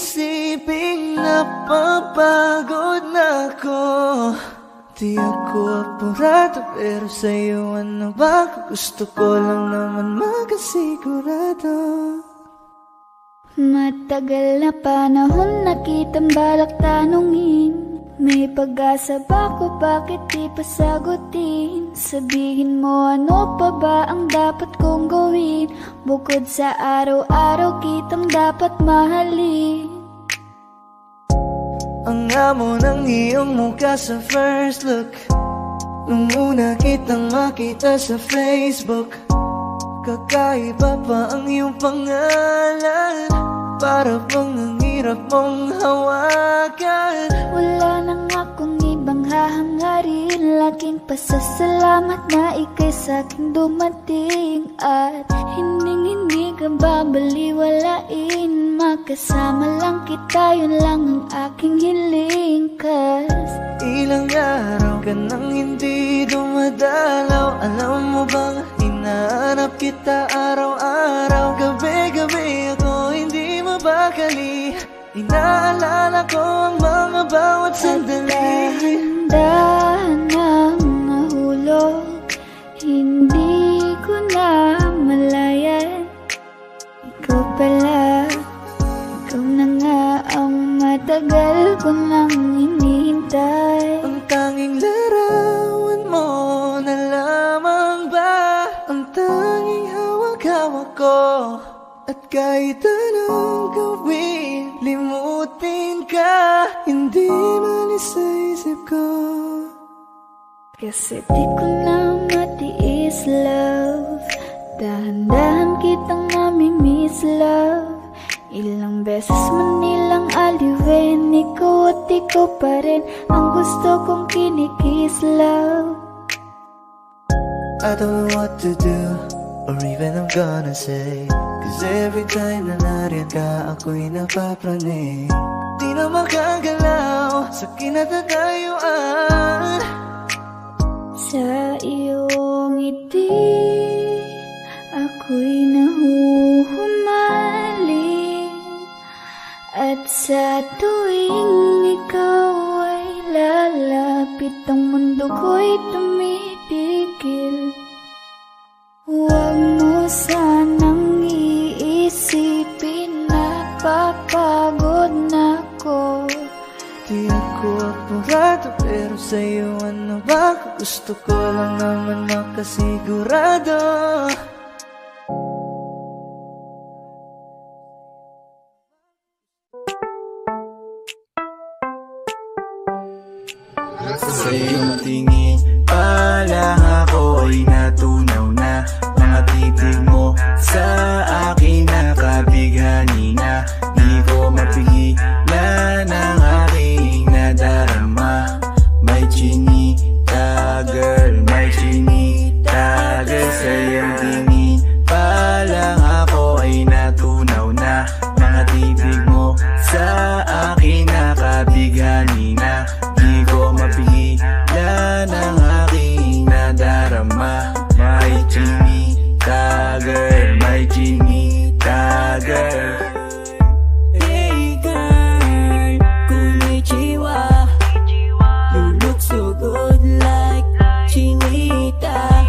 isiping napapagod na ako. Di ako apurado pero sa'yo ano ba? Gusto ko lang naman makasigurado. Matagal na panahon na kitang balak tanungin. May pag-asa ba ko, bakit di pa sagutin? Sabihin mo ano pa ba ang dapat kong gawin? Bukod sa araw-araw kitang dapat mahalin. Ang amo ng iyong mukha sa first look, nung una kitang makita sa Facebook. Kakaiba pa ang iyong pangalan, para bang ang hirap mong hawakan. Wala nang akong ibang hahangarin, laking pasasalamat na ika'y sa'king dumating. At hindi ka babaliwalain, makasama lang kita, yun lang ang aking hiling. Cause ilang araw ka nang hindi dumadalaw, alam mo bang hinahanap kita araw-araw. Gabi-gabi ako hindi mabakali, inaalala ko ang mga bawat sandali. Dahan ang nahulog, hindi ko na malayan. Ikaw pala, ikaw na nga ang matagal ko nang hinihintay. Ang tanging larawan mo na lamang ba ang tanging hawak-hawak ko. At kahit anong gawin, limutin ka, hindi malis sa isip ko. Kasi di ko na matiis, love. Dahan-dahan kitang nami-miss, love. Ilang beses man nilang aliwin, ikaw at ikaw pa rin ang gusto kong kinikiss, love. I don't know what to do, or even I'm gonna say, cause every time na nariyan ka, ako'y napapraning. Di na makagalaw sa kinatatayuan. Sa iyong ngiti, ako'y nahuhumaling. At sa tuwing ikaw ay lalapit, ang mundo ko'y tumitigil. Huwag mo sanang iisipin na papagod na ako. Di ako apurado pero sa'yo ano ba? Gusto ko lang naman makasigurado. Sa iyong tingin pa lang ako ay natunaw na. Mga titig mo sa akin nakabighani na. Di ko mapigilan ang aking nadarama. May chinita girl, may chinita girl. Sa iyong tingin pa lang ako ay natunaw na. Mga titig mo sa akin nakabighani na. Di ko mapigilan ang aking nadarama. May chinita girl, may chinita girl. Hey girl, konnichiwa. You look so good like chinita.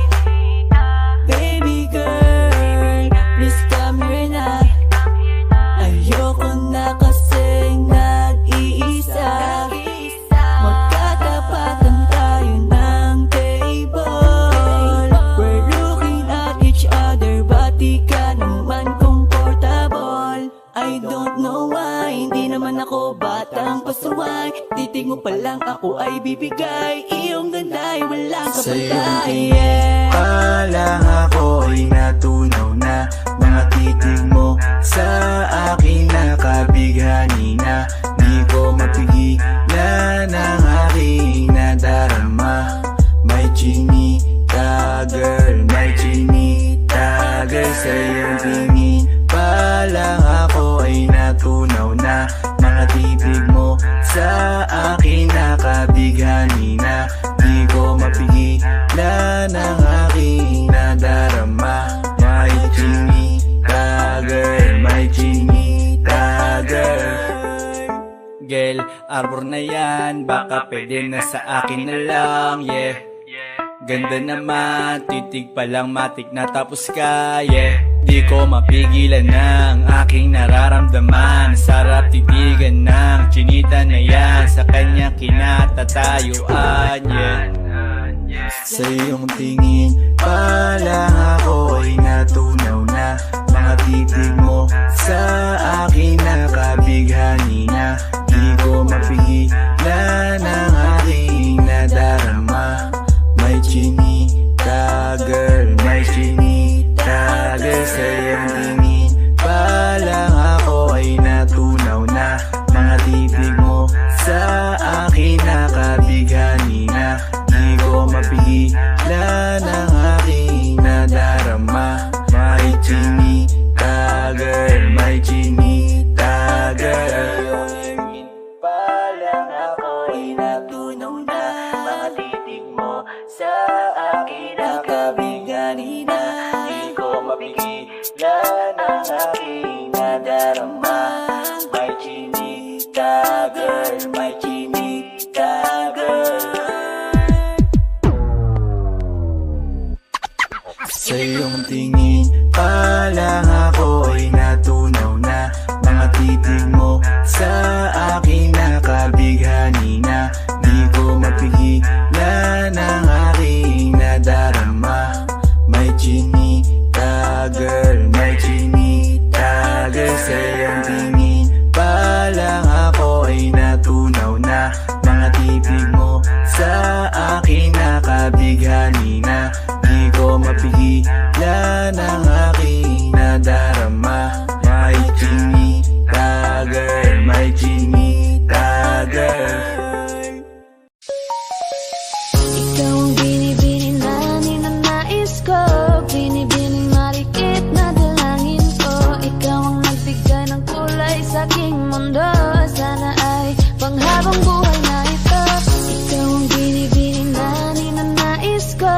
Baby girl, please come here na. Ayoko na kasing nag-iisa. Magkatapatan tayo ng table. We're looking at each other, but di ka naman comfortable. I don't know why, hindi naman ako batang pasuway. Titig mo pa lang ako ay bibigay. Iyong ganda ay walang kapatay. Pa lang ako ay natunaw na. Mga titig mo sa akin nakabighani na. Di ko mapigilan ang aking nadarama. May chinita girl, may chinita girl. Sa iyong tingin pa lang ako ay natunaw na. Mga titig mo sa akin nakabighani na. Di ko mapigilan ang aking nadarama. May chinita girl, may chinita girl. Girl, arbor na yan, baka pwede na sa akin na lang, yeah. Ganda naman, titig pa lang matik na tapos ka, yeah. Di ko mapigilan ng aking nararamdaman. Sarap titigan ng chinita na yan, sa kanya kinatatayuan, yeah. Sa iyong tingin pa lang ako ay natunaw na. Mga titig mo sa akin nakabighani na. Di ko mapigilan ang aking nadarama. May chinita girl, may chinita girl. Sa iyong tingin pa lang ako ay natunaw na. Mga titig mo sa akin nakabighani na. Di ko mapigilan ang aking nadarama. May chinita girl, may chinita girl. Tingin pa lang ako ay natunaw na. Mga titig mo sa akin nakabighani na. Di ko mapigilan ang aking nadarama. May chinita girl, may chinita girl. Sa iyong tingin pa lang ako ay natunaw na. Mga titig mo sa akin nakabighani na. Di ko mapigilan ang aking nadarama. May chinita girl, may chinita girl. Sa iyong tingin pa lang ako ay natunaw na. Mga titig mo sa akin nakabighani na. Di ko mapigilan ang aking nadarama. May chinita girl, may chinita girl. Ikaw ang binibini na ninanais ko, binibining marikit na dalangin ko. Ikaw ang nagbigay ng kulay sa aking mundo. Sana ay panghabang buhay na ito. Ikaw ang binibini na ninanais ko,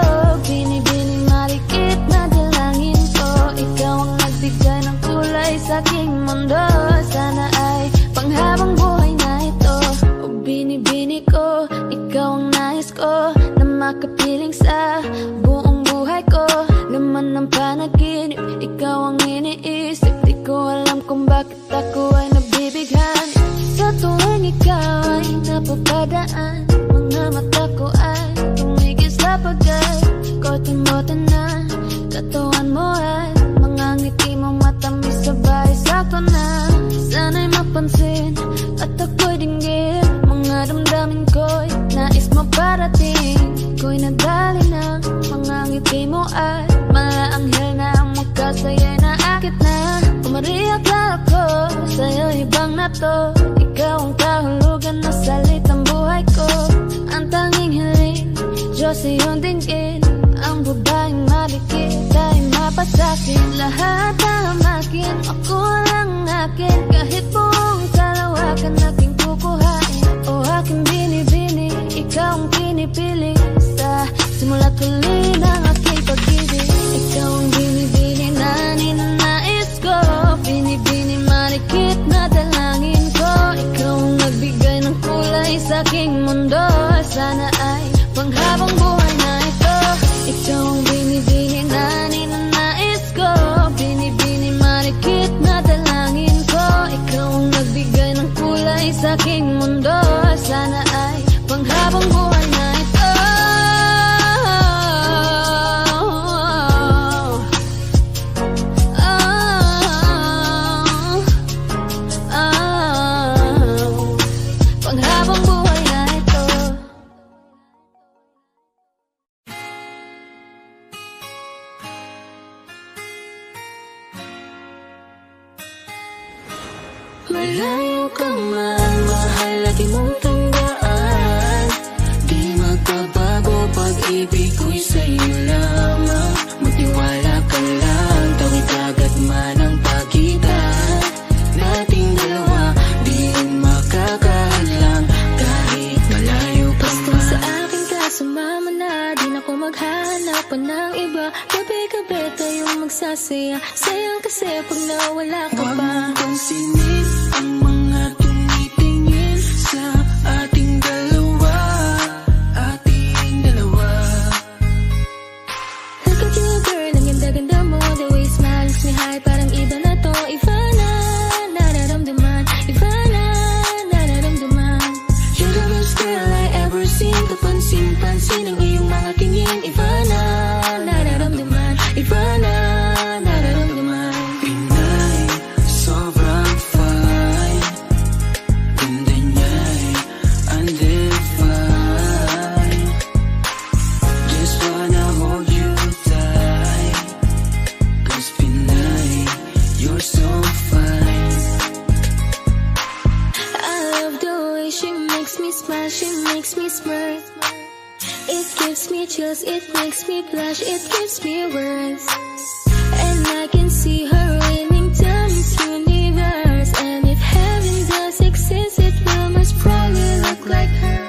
binibining marikit na dalangin ko. Ikaw ang nagbigay ng kulay sa aking mundo. Sana ay panghabang buhay na ito. O binibini ko, ikaw ang nais ko na makapiling sa buong buhay ko. Laman ng panaginip, ikaw ang iniisip. Di ko alam kung bakit ako ay nabibighani. Sa tuwing ikaw ay napapadaan, mga mata ko ay tumigil sa pagay. Kote-mote na katawan mo ay mga ngiti mong matamis sabay sakto na. Sana'y mapansin at ako'y dinggin. Mga damdamin ko'y nais mo parating. Ko'y nadali ng mga ngiti mo ay malaanghel na ang mukha sa'yo'y naakit na. Umariyak lang ako sa'yo ibang na to. Ikaw ang kahulugan na salitang buhay ko. Ang tanging hiling, Diyos iyong dinggin. Ang babaeng marikit ay mapasakin. Lahat ang akin, ako lang akin. Kahit buong kalawakan aking kukuhain. O aking binibini, ikaw ang pinipili. Sa simula't huli ng aking pag-ibig. Ikaw ang binibini na ninanais ko, binibini marikit na dalangin ko. Ikaw ang nagbigay ng kulay sa aking mundo. Sana ay panghabang buhay na ito. Ikaw ang binibini na ninanais ko, binibini marikit na dalangin ko. Ikaw ang nagbigay ng kulay sa aking mundo. Sana ay panghabang buhay na ito. Panghabang buhay na ito. Malayo ka man, mahal at di mong tandaan. Di magbabago, pag-ibig ko'y sa'yo lamang. Magtiwala ka lang, tawid agad man ang pagitan nating dalawa. Di yun makakahadlang kahit malayo ka Basta man. sa akin ka sumama na, di na ko maghahanap pa ng iba. Gabi-gabi tayong magsasaya, sayang kasi pag nawala ka Huwag pa. mong pansinin ang mga tumitingin smile, she makes me smirk. It gives me chills, it makes me blush, it gives me words. And I can see her raining down this universe. And if heaven does exist, it will most probably look like her.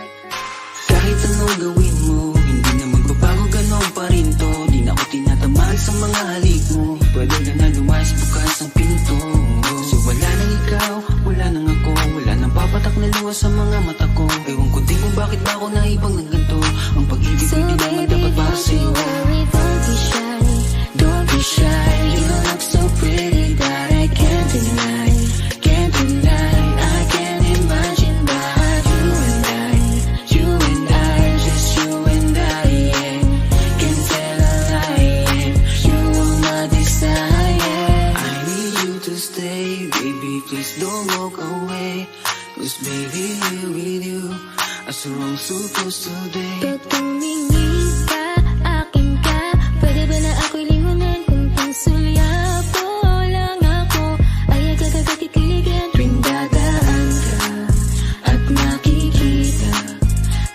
Kahit anong gawin mo, hindi na magbabago, ganon pa rin to. Di na ako tinatamaan sa mga halik mo. Pwede ka na lumayas, bukas ang pinto. Kasi wala nang ikaw, wala nang ako, wala nang papatak na luha sa mga mata ko. Ewan ko din kung bakit ba ako naibang ng ganito. Ang pag-ibig So hindi naman baby, dapat para don't sa'yo. you worry, don't be shy. Don't be shy, you look so pretty that I can't deny, can't deny. I can't imagine but you and I, just you and I, yeah. Can't tell a lie, yeah. You are my desire. I need you to stay, baby, please don't walk away. 'Cause baby, here with you, I so wrong supposed today. Pag tumingin ka, akin ka, pwede ba na ako'y lingunan? Kung pangsulyapo lang ako, ay agad-agad titiligan. Tuwing dadaan ka at nakikita,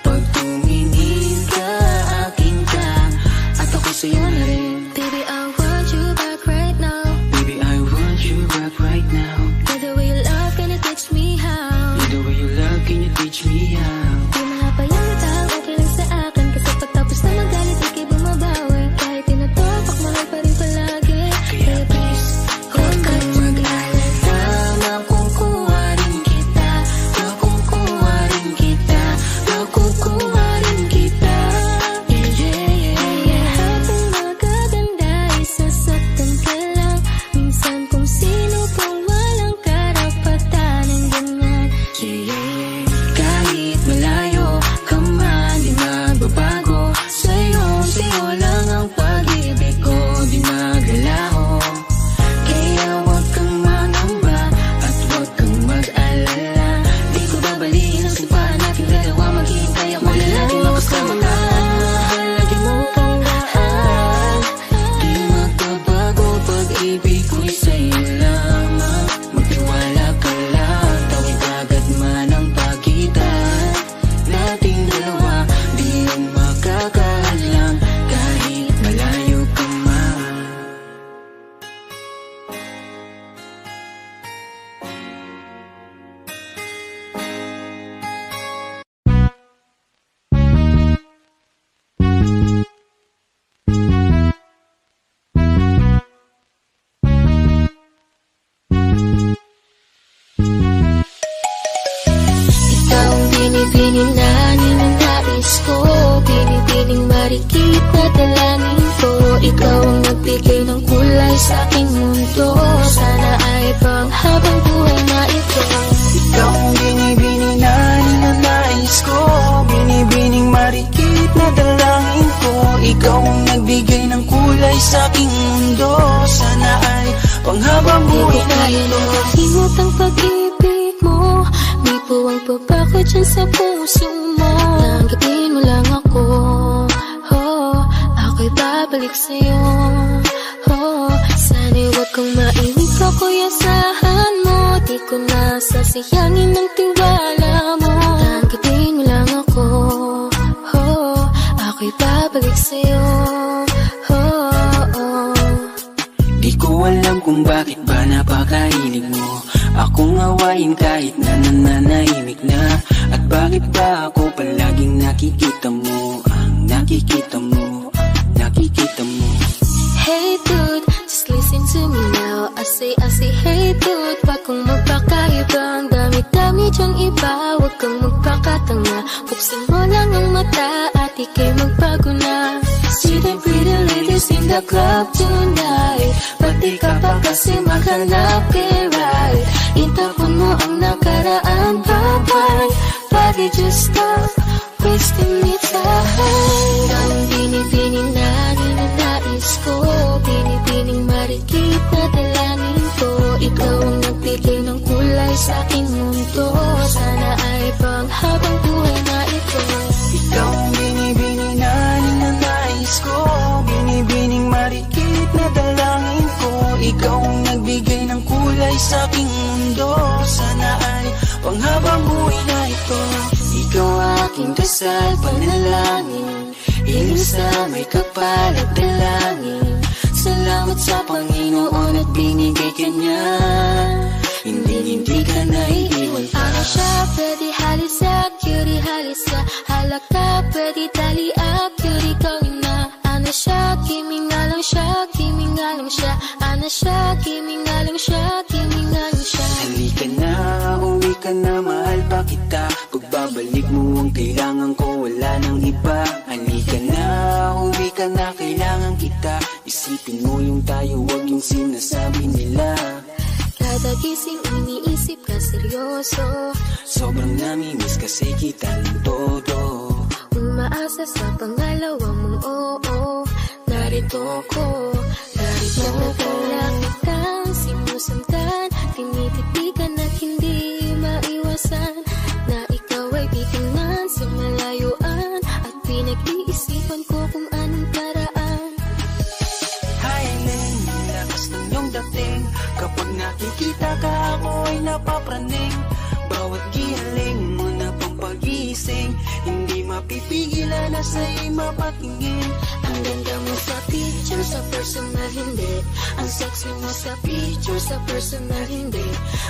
pag tumingin ka, akin ka, at ako sa'yo na rin. Baby, I want you back right now. Baby, I want you back right now. By the way you love, can you teach me how? The way you love, can you teach me how? Di mga payang okay lang sa akin. Kasi pagtapos na magalit, ikay bumabawi. Kahit tinatopak, mahal pa rin palagi. Kaya please, Huwag kang mag-alala, makukuha rin kita, makukuha rin kita, makukuha rin kita. Yeah, yeah, yeah. habang magaganda, isasaktan ka lang. Minsan kung sino pang walang karapatan ng ganyan. Yeah, kahit malayo ka man, di magbabago. Sa'yo lang ang pag-ibig ko, di maglalaho. Kaya huwag kang mangamba at huwag kang mag-alala. Di ko babaliin ang simpahan natin dalawa, maghihintay ako lagi makasama ka. Lagi mong tandaan, Di magbabago, pag-ibig ko'y sa'yo lamang. Magtiwala ka lang, tawid agad man ang pagitan nating dalawa. Di yan makakahadlang kahit malayo ka man. ikaw ang binibini na ninanais ko. Binibining marikit na dalangin ko. Ikaw ang nagbigay ng kulay sa aking mundo. Sana ay panghabang buhay na ito. Ikaw ang binibini na ninanais ko, binibining marikit na dalangin ko. Ikaw ang nagbigay ng kulay sa aking mundo. Sana ay panghabang Di ko buhay na kaya ito. na malimot ang pag-ibig mo. May puwang pa ko dyan sa puso mo. Tanggapin mo lang ako, oh, ako'y babalik sa'yo, oh. Sana'y huwag kang mainip, ako'y asahan mo. Di ko nasasayangin ang tiwala mo. Tanggapin mo lang ako, oh, ako'y babalik sa'yo, oh, oh. Di ko alam kung bakit ba napakahilig mo akong awayin kahit na nananahimik na. At bakit ba ako palaging nakikita mo, ang nakikita mo, nakikita mo. Hey dude, just listen to me now. I say hey dude. Wag kang magpakaiba, ang dami-dami dyang iba. Wag kang magpakatanga, buksan mo lang ang mata at ika'y magbago na. See the pretty ladies in the club tonight. Pati ka pa kasi maghanap kay right. Itapon mo ang nakaraan, bye-bye. Bakit just stop wasting me time? Ang binibini na ninanais ko, binibining marikit na dalangin ko. Ikaw ang nagbigay ng kulay sa aking mundo. Sana ay panghabang buhay na ito. Ikaw ang binibini na ninanais ko, binibining marikit na dalangin ko. Ikaw ang nagbigay ng kulay sa aking mundo. Sana ay panghabang buhay na ito. Ikaw aking dasal, panalangin, hiling sa may kapal at dalangin. Salamat sa Panginoon at binigay ka niya, hindi ka naiiwan pa. Ano siya, pwede halisa, cutie halisa. Halaka, pwede taliak, cutie gawin na. Ano siya, kimi nga lang siya, kimi nga lang siya. Ano siya, kimi nga lang siya, kimi nga lang siya. Halika na, uwi ka na, mahal pa kita. Pagbabalik mo ang kailangan ko, wala nang iba. Halika na, uwi ka na, kailangan kita. Isipin mo yung tayo, wag yung sinasabi nila. Kada gising iniisip ka seryoso, Sobrang namimiss kasi kita ng todo. umaasa sa pangalawa mong oo. Narito ko lang kitang sinusundan. Tinititigan at hindi maiwasan na ikaw ay titingnan sa malayuan. At pinag-iisipan ko kung anong paraan. Hi, Len, lakas ng iyong dating. Kapag nakikita ka, ako ay napapraning. Bawat gihaling mo na pang pag-iising, hindi mapipigilan na sa'y mapatingin. Ang ganda mo sa picture, sa personal hindi. Ang sexy mo sa picture, sa personal hindi.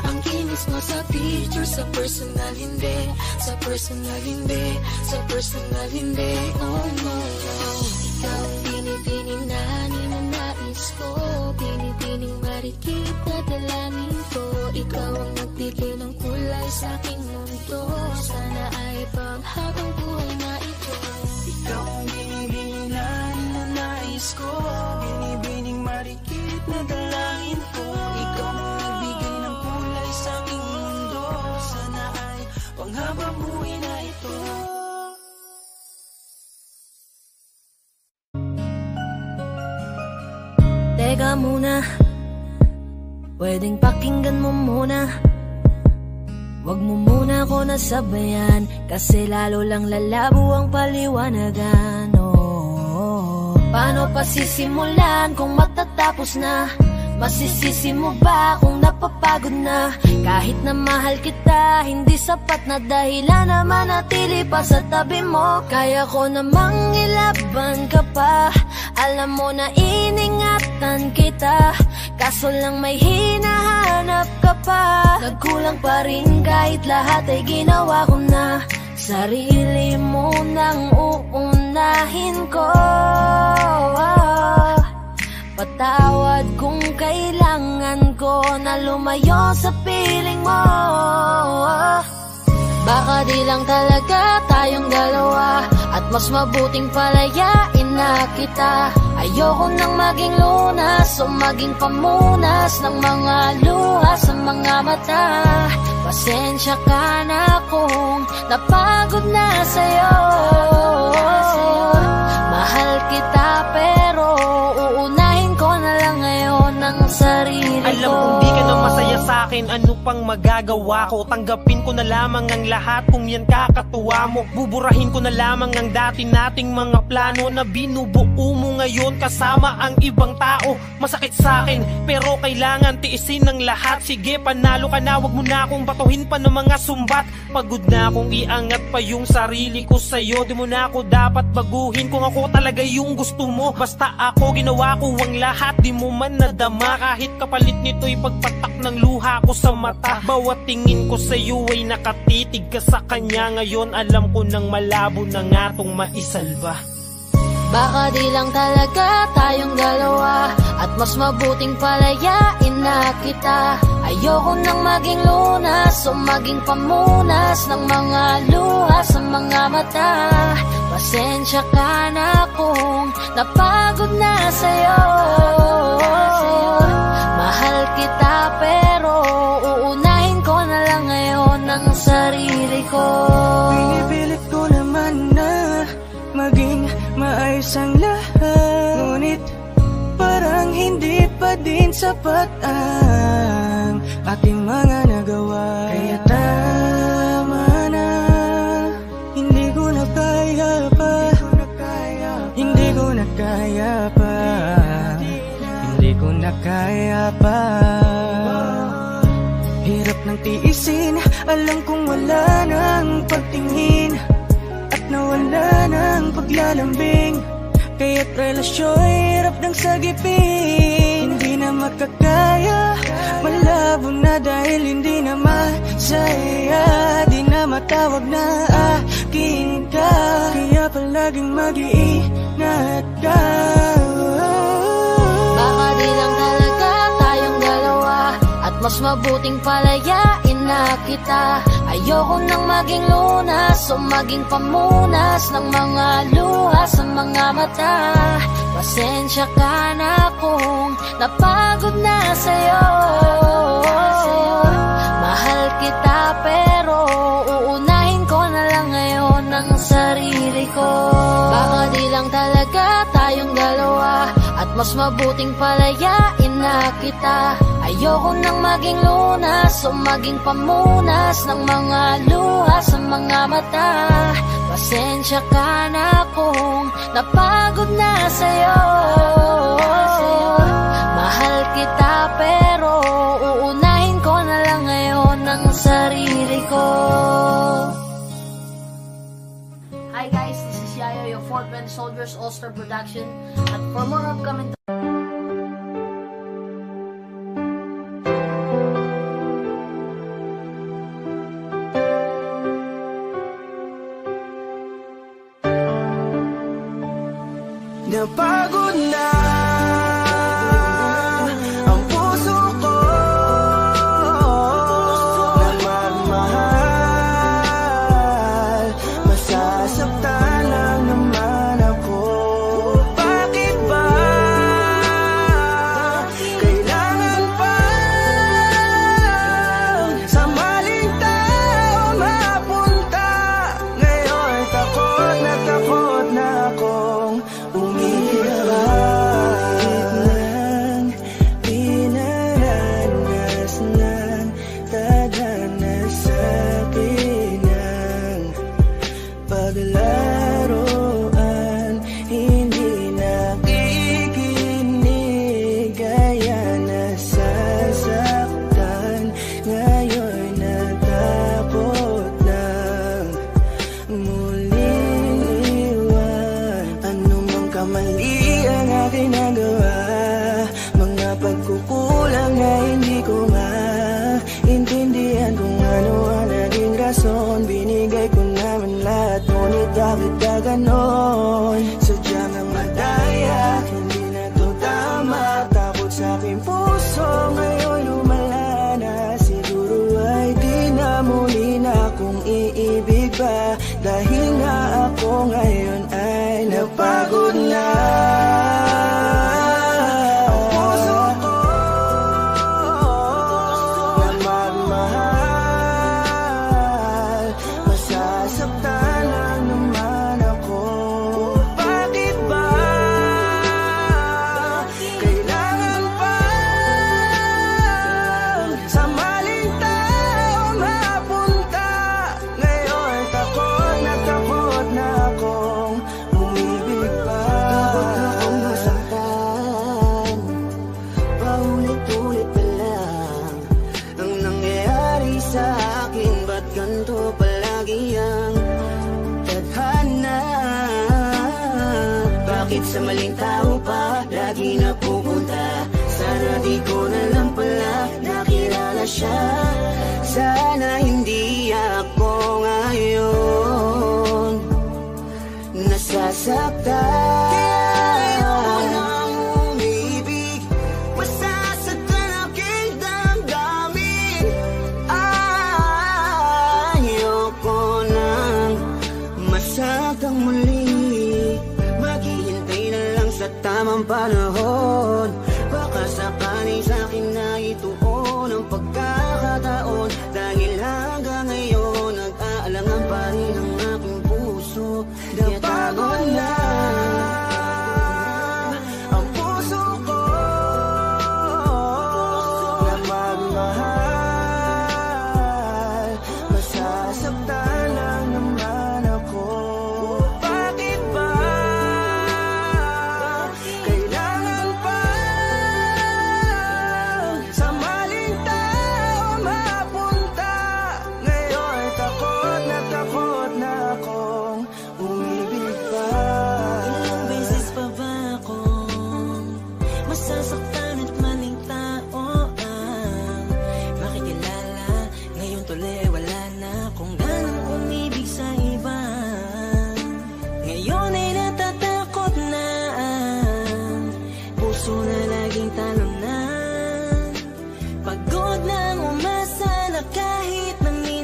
Ang kinis mo sa picture, sa personal hindi. Sa personal hindi, sa personal hindi. Oh no, no. Ikaw ang binibining na ninanais ko. Binibining marikit na dalangin ko. Ikaw ang nagbigay ng kulay sa aking mundo. Sana ay panghabang buhay na ito. Ikaw ang binibining na ninanais ko. Binibining marikit na dalangin ko. Ikaw ang nagbigay ng kulay sa aking mundo. Sana ay panghabang buhay na ito. Teka muna, pwedeng pakinggan mo muna. Wag mo muna ako nasabayan, kasi lalo lang lalabo ang paliwanagan. Oh, paano pa sisimulan kung matatapos na? Masisisi mo ba kung napapagod na? Kahit na mahal kita, hindi sapat na dahilan na manatili pa sa tabi mo. Kaya ko namang ilaban ka pa, alam mo na iningatan kita. Kaso lang may hinahanap ka pa. Nagkulang pa rin kahit lahat ay ginawa ko na. Sarili mo nang uunahin ko. Patawad kung kailangan ko na lumayo sa piling mo. Baka di lang talaga tayong dalawa, at mas mabuting palayain na kita. Ayoko nang maging lunas o maging pamunas ng mga luha sa mga mata. Pasensya ka na kung napagod na sa'yo. Mahal kita pero uunahin ko na lang ngayon ang sarili ko. Alam kong di ka na masaya sa'kin, ano pang magagawa ko? Tanggapin ko na lamang ang lahat kung yan kakatuwa mo. Buburahin ko na lamang ang dati nating mga plano na binubuo mo ngayon kasama ang ibang tao. Masakit sa'kin pero kailangan tiisin ng lahat. Sige, panalo ka na, wag mo na akong batuhin pa ng mga sumbat. Pagod na akong iangat pa yung sarili ko sa'yo. Di mo na ako dapat baguhin kung ako talaga yung gusto mo. Basta ako, ginawa ko ang lahat, di mo man nadama. Kahit kapalit nito'y pagpatak ng luha ko sa mata. Bawat tingin ko sa'yo ay nakatitig ka sa kanya. Ngayon alam ko nang malabo na nga tong maisalba. Baka di lang talaga tayong dalawa, at mas mabuting palayain na kita. Ayoko nang maging lunas o maging pamunas ng mga luha sa mga mata. Pasensya ka na kung napagod na sa'yo. Mahal kita pero uunahin ko na lang ngayon ang sarili ko. Pinipilit ko naman na maging maayos ang lahat, ngunit parang hindi pa din sapat ang aking mga nagawa. Kaya tama na, hindi ko na kaya pa, hindi ko na kaya pa, hindi ko na kaya pa. Hirap ng tiisin, alam kong wala nang pagtingin. nawala ng paglalambing. Kaya't relasyo'y hirap ng sagipin. Hindi na makakaya, malabo na dahil hindi na masaya. Di na matawag na akin ka, kaya palaging mag-iingat ka. Baka di lang talaga tayong dalawa, at mas mabuting palayain na kita. Ayoko nang maging lunas o maging pamunas ng mga luha sa mga mata. Pasensya ka na kung napagod na sa'yo. Mahal kita pero uunahin ko na lang ngayon ang sarili ko. Baka di lang talaga tayong dalawa, at mas mabuting palayain na kita. Ayoko nang maging lunas o maging pamunas ng mga luha sa mga mata. Pasensya ka na kung napagod na sa'yo. Mahal kita pero uunahin ko na lang ngayon ang sarili ko. Hi guys, this is Yayo, your Fort Bend Soldiers All-Star Production. At for more upcoming Napagod na ang puso ko na magmahal. Masasaktan lang naman ako. Bakit ba kailangan pa sa maling tao mapunta? Ngayon takot na akong paglaruan, hindi nakikinig, kaya nasasaktan. Ngayon natakot lang muling iwan. Ano mang kamali ang aking nagawa, mga pagkukulang na hindi ko maintindihan kung ano ang naging rason. Binigay ko naman lahat, ngunit bakit ka ganon? Sadyang ang madaya, hindi na to tama. Takot sa aking puso, ngayon lumala na. Siguro ay di na muli na akong iibig pa, dahil nga ako ngayon ay napagod na. Ang puso ko na magmahal, masasaktan lang naman ako. Bakit ba kailangan pa sa maling tao mapunta? Ngayon takot na akong umibig pa. Takot na akong masaktan, paulit-ulit pa lang ang nangyayari sa akin. Ba't ganito palagi ang tadhana? Bakit sa maling tao pa lagi napupunta? Sana di ko na lang pala nakilala siya. Sana hindi ako ngayon nasasaktan. Kaya ayoko nang umibig, masasaktan aking damdamin. Ayoko nang masaktan muli, maghihintay na lang sa tamang panahon. Baka sakali sa'kin na ituon ang pagkakataon, dahil hanggang ngayon nag-aalangan pa rin ang aking puso. Napagod na ang puso ko na magmahal, masasaktan lang naman ako. Bakit ba kailangan pa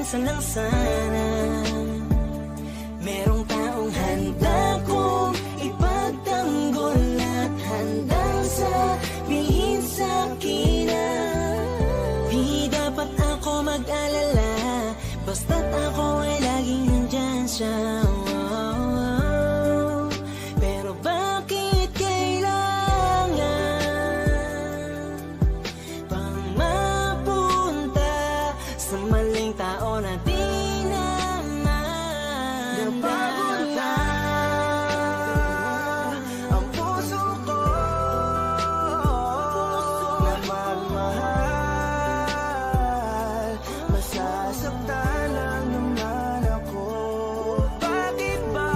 minsan lang sana merong taong handa kong ipagtanggol at handang sabihin sa'kin na di dapat ako mag-alala, basta't ako ay laging nandyan siya. Pero bakit kailangan pang mapunta sa maling tao na di naman napagod na ang puso ko na magmahal, masasaktan lang naman ako. Bakit ba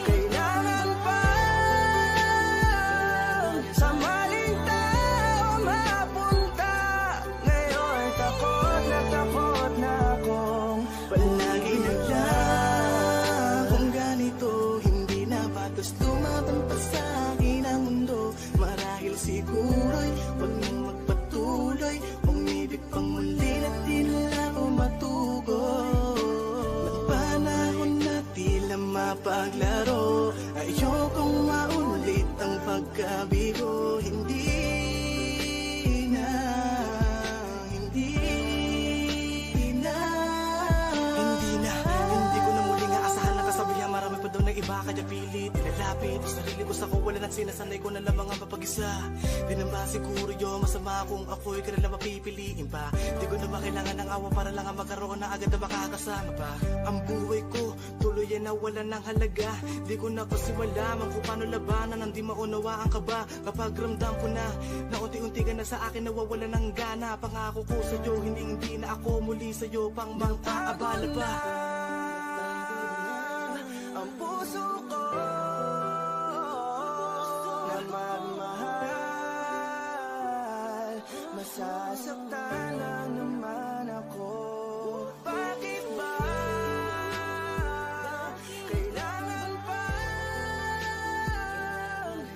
kailangan pa sa maling tao mapunta? Ngayon takot na akong palagi naglang kung ganito, hindi na batas lumaban pa sa akin ang mundo. Marahil siguro'y wag nang magpatuloy, umibig pang muli na di na ako matugon. Ng panahon na tila mapaglaro, ayokong maulit ang pagkabigo. Hindi ko na muling aasahan na kasabihan. Marami pa daw na iba, kaya pilit nilalapit sa sarili ko sa kuwalan at sinasanay ko na lamang ang mapag-isa. Di na ba siguro yun masama kung ako'y kailan mapipiliin pa? Di ko na ba kailangan ng awa para lang ang magkaroon na agad na makakasama pa? Ang buhay ko tuloy ay nawalan ng halaga. Di ko na kasi malaman kung paano labanan ang di maunawaan ka ba. Kapag ramdam ko na unti-unti ka na sa akin nawawalan ng gana. Pangako ko sa'yo, hindi na ako muli sa'yo pang mang-aabala pa. Ang puso ko na magmahal, masasaktan lang naman ako. Bakit ba kailangan pa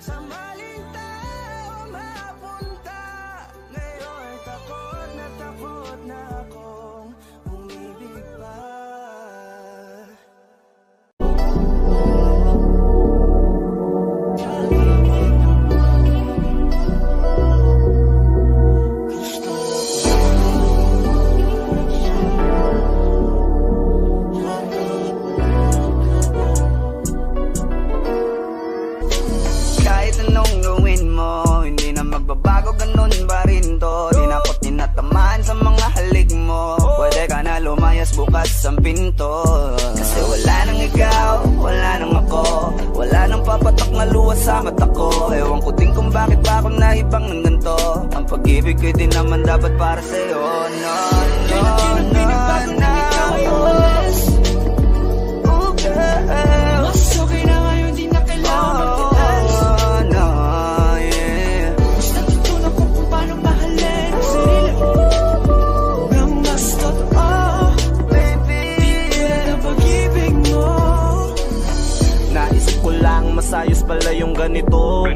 sa maling tao mapunta? Ngayon takot na akong umibig pa. Kahit anong gawin mo, hindi na magbabago, ganun pa rin to. Di na ako tinatamaan sa mga halik mo. Pwede ka na lumayas, bukas ang pinto. Kasi wala nang ikaw, wala nang ako, wala nang papatak na luha sa mata ko. Ewan ko din kung bakit ba ako naibang ng ganito. Ang pag-ibig ko din naman dapat para sa'yo. No, no, no, no. Oh, girl. Mas okay na ngayon, di na kailangan magtiis. No, yeah. Mas natutunan ko kung paano mahalin ang sarili nang mas totoo. Baby, Di tulad ng pag-ibig mo. Naisip ko lang masayos pala yung ganito.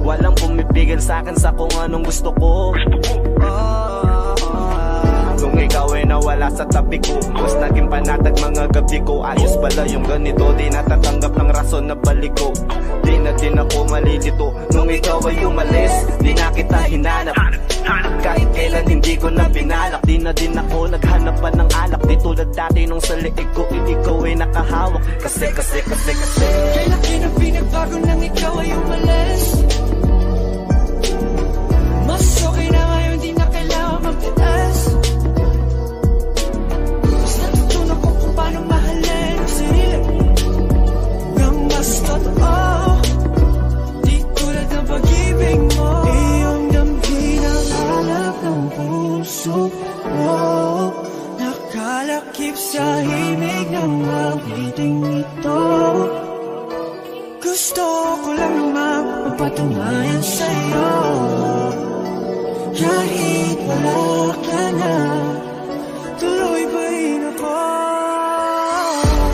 Walang pumipigil sa'kin sa kung anong gusto ko. Nung ikaw ay nawala sa tabi ko, mas naging panatag mga gabi ko. Ayos pala yung ganito, di natatanggap ng rason na balik ko. Di na din ako malilito nung ikaw ay umalis. Di na kita hinanap, kahit kailan hindi ko na pinalak. Di na din ako naghanap pa ng alak. Di tulad dati nung sa liig ko, ikaw ay nakahawak. Kasi Kailan ang pinagbago nang ikaw ay umalis? Mas okay na ngayon, di na kailangan magtiis. Mas natutunan ko kung paano mahalin ang sarili nang mas totoo. Di tulad ng pag-ibig mo. Iyong damhin ang alak ng puso mo. Nakalakip sa himig ng awiting ito. Gusto ko lang naman magpatunayan sa'yo. Kahit wala ka na, tuloy pa rin ako.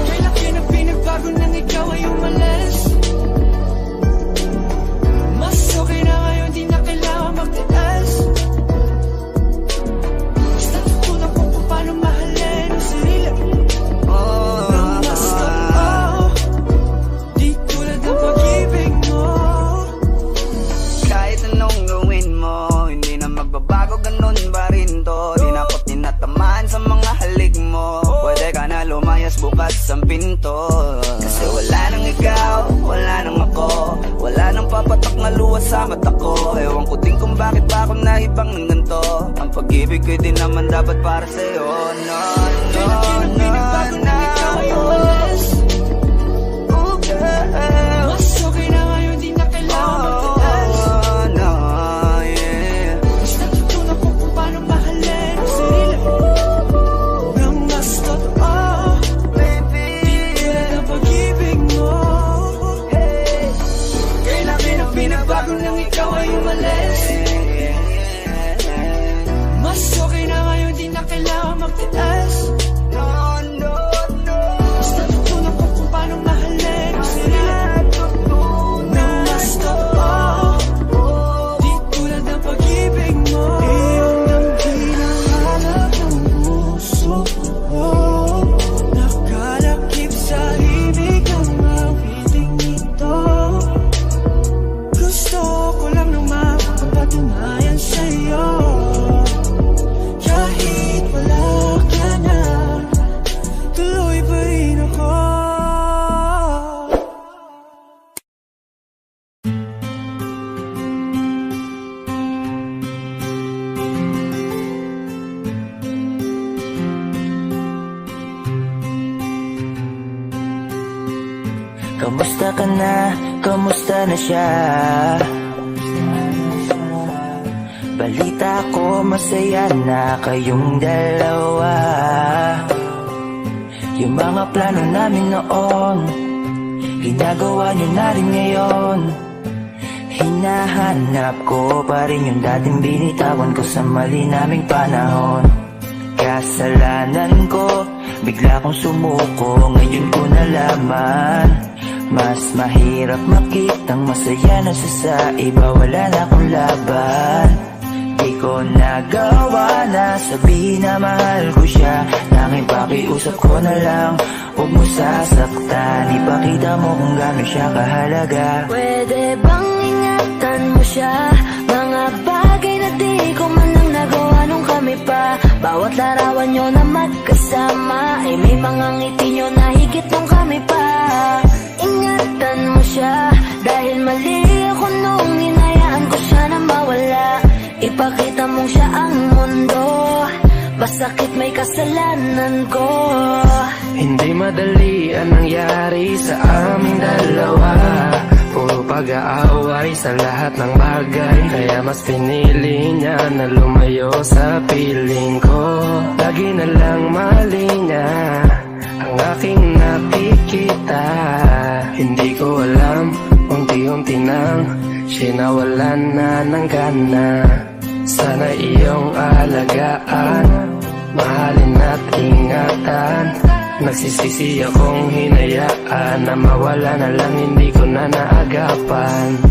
Kailan ang pinagbago nang ikaw ay umalis? Mas okay na ngayon, di na kailangan magtiis. pinto. Kasi wala nang ikaw, wala nang ako, wala nang papatak na luha sa mata ko. Ewan ko din kung bakit ba ako naibang ng ganito. Ang pag-ibig ko'y di naman dapat para sa'yo. No, no, no, no. Oh, girl. Mas okay na ngayon, di na kailangan magtaas. No, yeah. Mas natutunan ko kung paano mahalin ang sarili nang mas totoo. Baby, Di tulad ng pag-ibig mo. Kailangan ang pinabago nang ikaw ay umalis. Mas okay na ngayon, di na kailangan magtaas. no, no, no. Mas natutunan ko kung paano mahalin ang sarili nang mas totoo. Di tulad ng pag-ibig mo. Iyon ang hinahanap ng puso ko. Nakalakip sa ibig ang awiting ito. Gusto ko lang naman mapatunayan sa'yo. Kahit wala ka na, tuloy pa rin ako. Kamusta ka na? Kamusta na siya? Balita ko masaya na kayong dalawa. Yung mga plano namin noon, ginagawa niyo na rin ngayon. Hinahanap ko pa rin yung dating binitawan ko sa mali naming panahon. Kasalanan ko, bigla kong sumuko, ngayon ko nalaman. Mas mahirap makitang masaya na siya sa iba, wala na akong laban. Di ko nagawa na sabihin na mahal ko siya. Tanging pakiusap ko na lang, huwag mo sasaktan. Ipakita mo kung gano'n siya kahalaga. Pwede bang ingatan mo siya? Mga bagay na di ko man lang nagawa nung kami pa. Bawat larawan nyo na magkasama, ay may mga ngiti nyo na higit nung kami pa. Ingatan mo siya, dahil mali ako nung hinayaan ko siya na mawala. Ipakita mong siya ang mundo, basakit may kasalanan ko. Hindi madali ang nangyari sa aming dalawa. Puro pag-aaway sa lahat ng bagay, kaya mas pinili niya na lumayo sa piling ko. Lagi na lang mali niya ang aking nakikita. Hindi ko alam, unti-unti nang sinawalan na ng gana. Sana iyong alagaan, mahalin at ingatan. Nagsisisi akong hinayaan na mawala na lang, hindi ko na naagapan.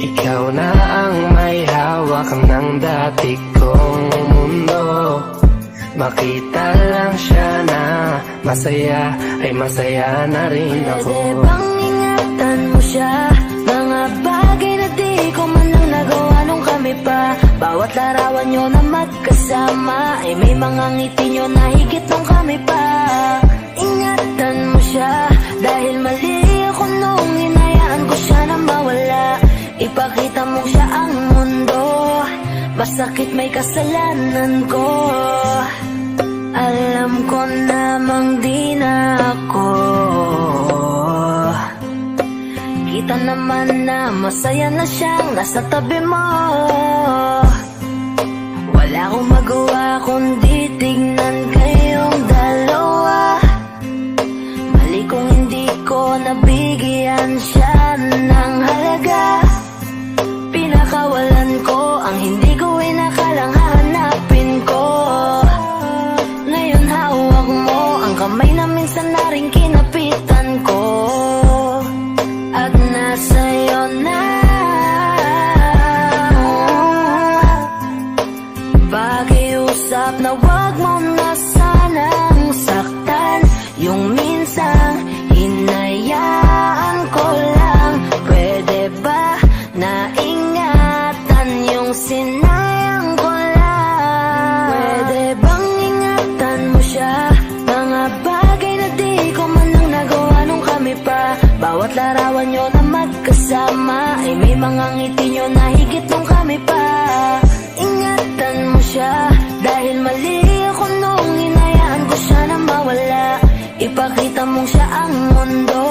Ikaw na ang may hawak ng dati kong mundo. Makita lang siya na masaya, ay masaya na rin ako. Pwede bang ingatan mo siya? Mga bagay na di ko man lang nagawa nung kami pa. Bawat larawan nyo na magkasama, ay may mga ngiti nyo na higit nung kami pa. Ingatan mo siya, dahil mali ako nung hinayaan ko siya na mawala. Ipakita mo siya ang mundo, basakit may kasalanan ko. Alam ko namang di na ako. Kita naman na masaya na siyang nasa tabi mo. Wala akong magawa kundi tignan kayong dalawa. Mali kung hindi ko nabigyan siya ng halaga. Pinakawalan ko ang hindi ko inakalang hahanapin ko. Ngayon hawak mo ang kamay na minsan na rin kinapitan ko. At nasa'yo na. Pakiusap na wag mo na sanang saktan. Yung minsan hinayaan ko lang. Pwede ba na ingatan yung sinayang ko lang? Pwede bang ingatan mo siya? Mga bagay na di ko man lang nagawa Bawat larawan nyo na magkasama ay may mga ngiti nyo na higit nung kami pa. Ingatan mo siya dahil mali ako nung hinayaan ko siya na mawala. Ipakita mong siya ang mundo,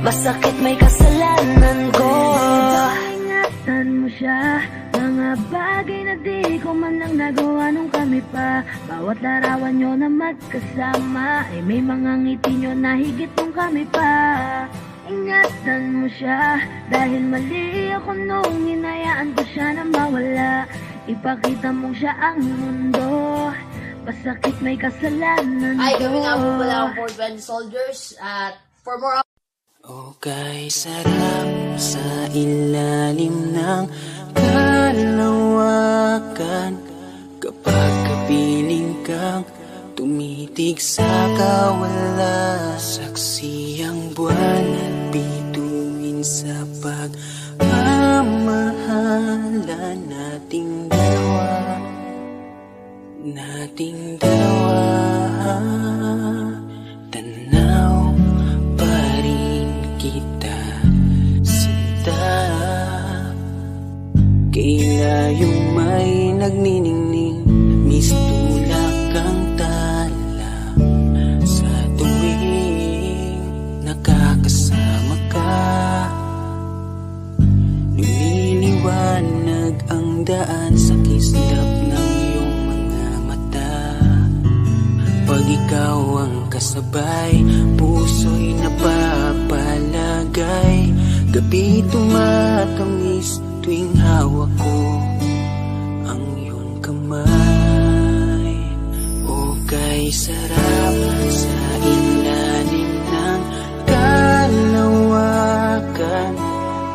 masakit may kasalanan ko. Ingatan mo siya, mga bagay na di ko man lang nagawa nung kami pa. Bawat larawan nyo na magkasama ay may mga ngiti nyo na higit nung kami pa. Ingatan mo siya dahil mali ako nung hinayaan ko siya na mawala. Ipakita mong siya ang mundo, masakit may kasalanan ko. Ay, gawin nga po pala ang Fort Bend Soldiers at for more. Okay, sarap sa ilalim ng kalawakan kapag kapiling kang tumitig sa kawala. Saksi ang buwan at bituin sa pagmamahala nating dalawa. Tanaw pa rin kita, sinta. Kailayong may nagniningning, mistulak ang tala. Sa tuwing nakakasama ka, lumiliwanag ang daan sa kislap ng iyong mga mata. Pag ikaw ang kasabay, puso'y napapalagay. Gabi tumatamis tuwing hawak ko ang iyong kamay. O kay sarap sa ilalim ng kalawakan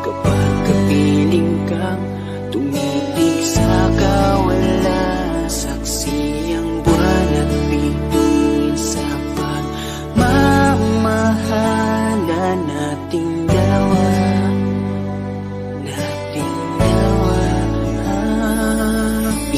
kapag kapiling kang tumitig sa kawala. Saksi ang buwan at bituin sa pagmamahala nating dalawa.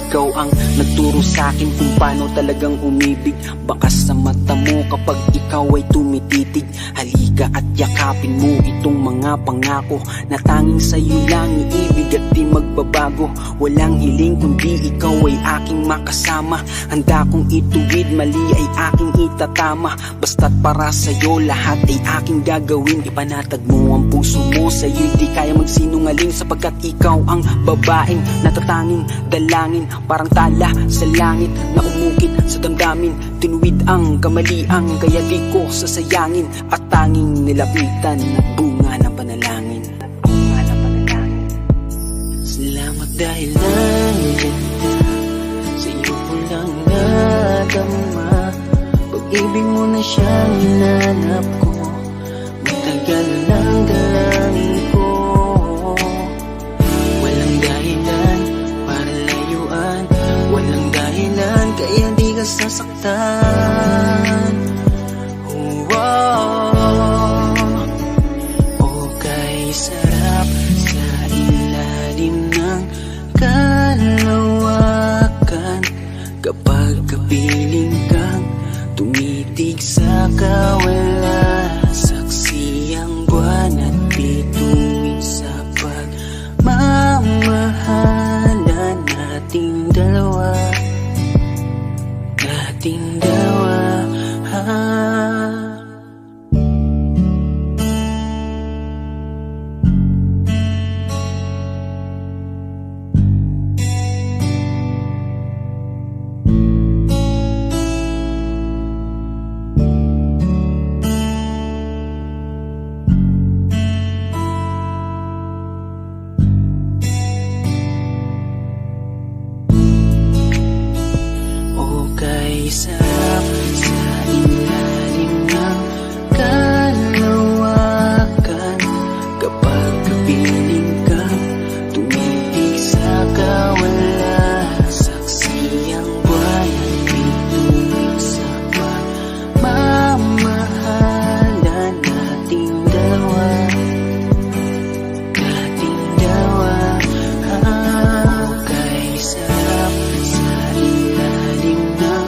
Ikaw ang nagturo sa akin kung paano talagang umibig. Bakas sa mata mo kapag ikaw ay tumititig. Halika at yakapin mo itong mga pangako na tanging sa'yo lang iibig at di magbabago. Walang hiling kundi ikaw ay aking makasama. Handa kong ituwid, mali ay aking itatama. Basta't para sa'yo lahat ay aking gagawin. Ipanatag mo ang puso mo, sa'yo'y di kaya magsinungaling. Sapagkat ikaw ang babaeng natatanging dalangin. Parang tala sa langit na umukit sa damdamin. Tinuwid ang kamaliang kaya di ko sasayangin. At tanging nilapitan at bunga ng panalangin. Salamat dahil nandiyan ka, sa iyo ko lang nadama. Pag-ibig mo na siyang hinanap ko, matagal ng dalangin ko. Walang dahilan para layuan, walang dahilan kaya di ka sasaktan. Okay, sarap sa ilalim ng kalawakan kapag kapiling kang tumitig sa kawala. Saksi ang buwan at bituin sa pagmamahala nating dalawa. Okay, sarap sa ilalim ng kalawakan kapag kapiling kang tumitig sa kawala. Saksi ang buwan at bituin sa pagmamahala nating dalawa. Okay, sarap sa ilalim ng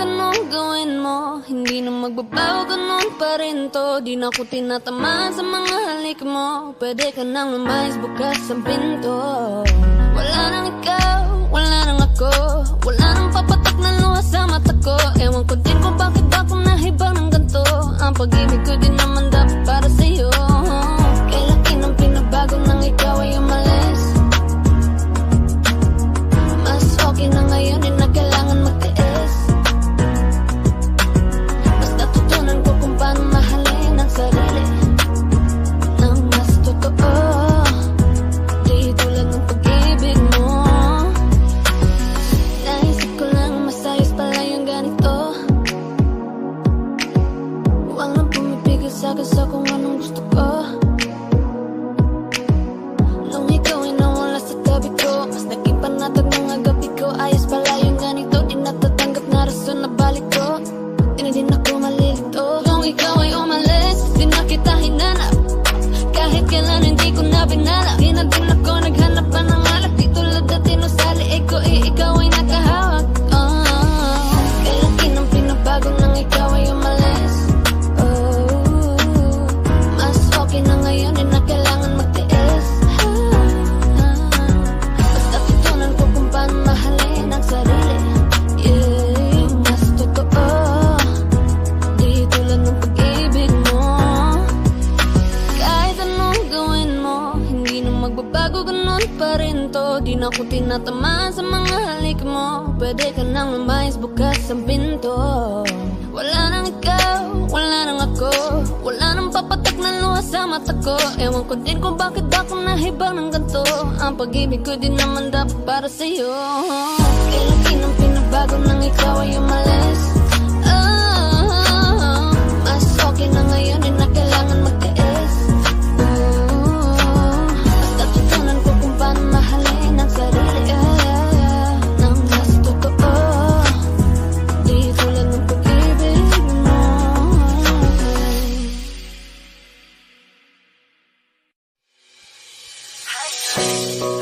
anong gawin mo, hindi na magbabago, ganun pa rin to. Di na ko tinatamaan sa mga halik mo. Pwede ka nang lumayas, bukas ang pinto. Wala nang ikaw, wala nang ako, wala nang papatak na luha sa mata ko. Ewan ko din kung bakit ako nahibang ng ganito. Ang pag-ibig ko din naman dapat para sa'yo. Kay laki ng pinabago nang ikaw ay umalis. Mas okay na ngayon, di na kailangan magtiis. Mas natutunan ko kung paano mahalin ang sarili nang mas totoo. Di tulad ng pag-ibig mo. Naisip ko lang masayos pala yung ganito. Huwag nang pumipigil sa'kin sa kung anong gusto ko. Nung ikaw ay nawala sa tabi ko, mas naging panatag mga gabi ko. Ayos pala yung ganito, di natatanggap na rason na balik ko. Di na din ako malilito. Nung ikaw ay umalis, di na kita hinanap. Kahit kailan hindi ko na binala. Di na din ako naghanap pa ng alak. Di tulad dati no sa liig ko, ikaw ay nakahawak. Kaya laki ng pinabago nang ikaw ay umalis. Mas okay na ngayon, di na kailangan magtiis. Basta tutunan ko kung paano mahalin ang sarili. Yeah, mas totoo. Di tulad ng pag-ibig mo. Kahit anong gawin mo, hindi na magbabago, ganun pa rin to. Di na ko tinatamaan sa mga halik mo. Pwede ka nang lumayas, bukas ang pinto. Wala nang ikaw, wala nang ako, wala nang papatak na luha sa mata ko. Ewan ko din kung bakit ako nahibang ng ganito. Ang pag-ibig ko din naman dapat para sa'yo. Kaya laki ng pinabago nang ikaw ay umalis. Mas okay na ngayon, di na kailangan magtiis. Basta tutunan ko kung paano mahalin ang sarili nang mas totoo. Di tulad ng pag-ibig mo.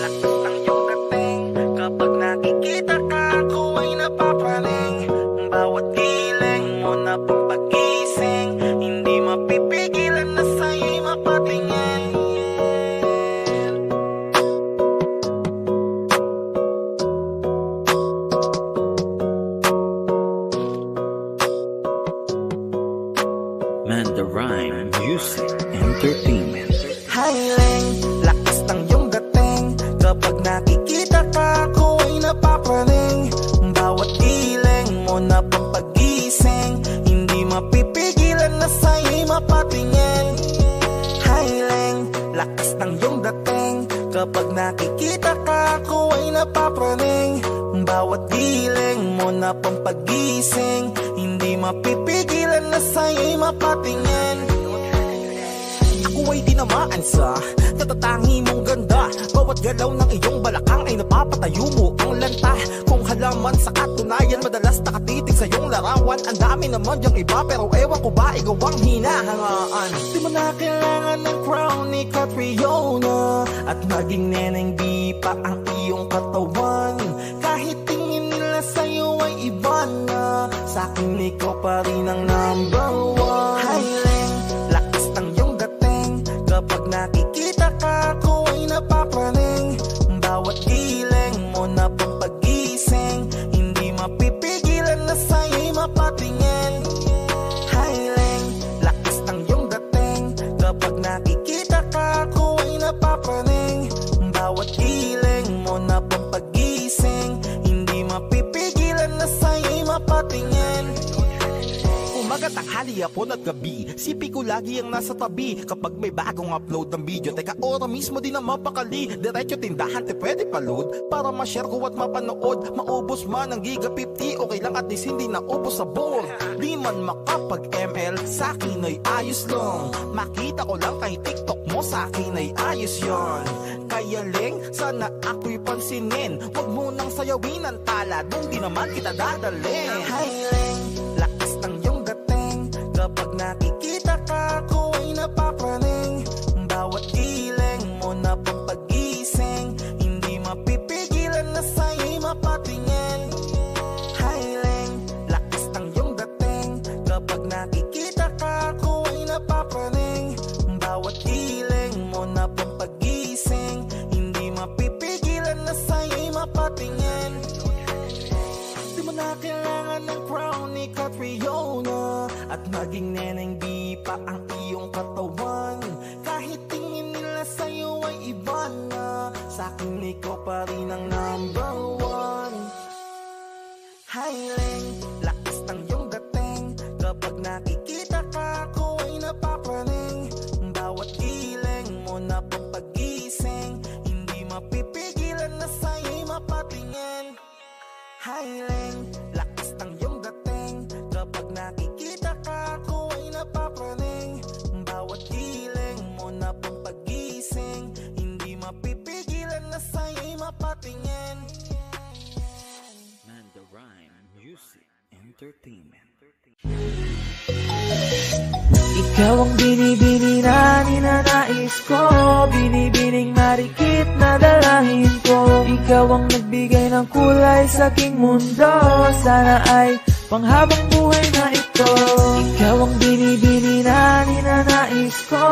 Lakas ng iyong dating, kapag nakikita ka, ako ay napapraning. Bawat giling mo na pagpagising, hindi mapipigilan na sa'yo'y mapatingin. Mandarine Music Entertainment. Hiling, lakas ng iyong dating, kapag nakikita ka, ako ay napapraning. Bawat giling mo na pagpagising, hindi mapipigilan na sa'yo'y mapatingin. Hiling, lakas ng iyong dating, kapag nakikita ka, ako ay napapraning. Bawat giling mo na pampagising, hindi mapipigilan na sa'yo'y mapatingin. Ako ay tinamaan sa natatangi mong ganda. Bawat galaw ng iyong balakang ay napapatayo mo ang lanta. Kung halaman sa katunayan, madalas nakatitig sa iyong larawan. Ang dami naman yung iba, pero ewan ko ba ikaw ang hinahangaan. Di mo na kailangan ng crown ni Catriona, at maging neneng di pa ang iyong katawan. Kahit tingin nila sa'yo ay iba na, sa'kin ikaw pa rin ang number one. Hiling, lakas ng iyong dating, kapag nakikita ka, ako ay napapraning. Bawat giling mo na pampagising, hindi mapipigilan na sa'yo'y mapatingin. Hiling, lakas ng iyong dating, kapag nakikita ka, ako ay napapraning. Bawat giling mo na pampagising, hindi mapipigilan na sa'yo'y mapatingin. Umaga, tanghali, hapon at gabi, sipi ko lagi ang nasa tabi. Kapag may bagong upload ng video, teka ora mismo din na mapakali. Diretso tindahan, te pwede pa-load, para ma-share ko at mapanood. Maubos man ang giga 50, okay lang at least hindi na ubos sa board. Di man makapag-ML, sa'kin ay ayos lang. Makita ko lang kay TikTok mo, sa'kin ay ayos yon. Kaya Ling, sana ako'y pansinin. Huwag mo nang sayawin ang tala, dun di naman kita dadalhin. Hi Ling, lakas ng iyong dating, kapag nakikita ka, ako ay napapraning. Bawat giling mo na pampagising, hindi mapipigilan na sa'yo'y mapatingin. Hiling, lakas ng mapatingin. Di mo na kailangan ng crown ni Catriona, at maging neneng di pa ang iyong katawan. Kahit tingin nila sa'yo ay iba na, sa'kin ikaw pa rin ang number one. Highling, lakas ng iyong dating, kapag nakikita ka ako ay napapraning. Bawat giling mo na pampagising, hindi mapipigilan na sa'yo'y mapatingin. Highling, lakas ng iyong dating, kapag nakikita ka ako ay napapraning. Bawat giling mo na pampagising, hindi mapipigilan na sa'yo'y mapatingin. Manda Rhyme Music Entertainment. Ikaw ang binibini na ninanais ko, binibining marikit na dalahin ko. Ikaw ang nagbigay ng kulay sa aking mundo, sana ay panghabang buhay na ito. Ikaw ang binibini na ninanais ko,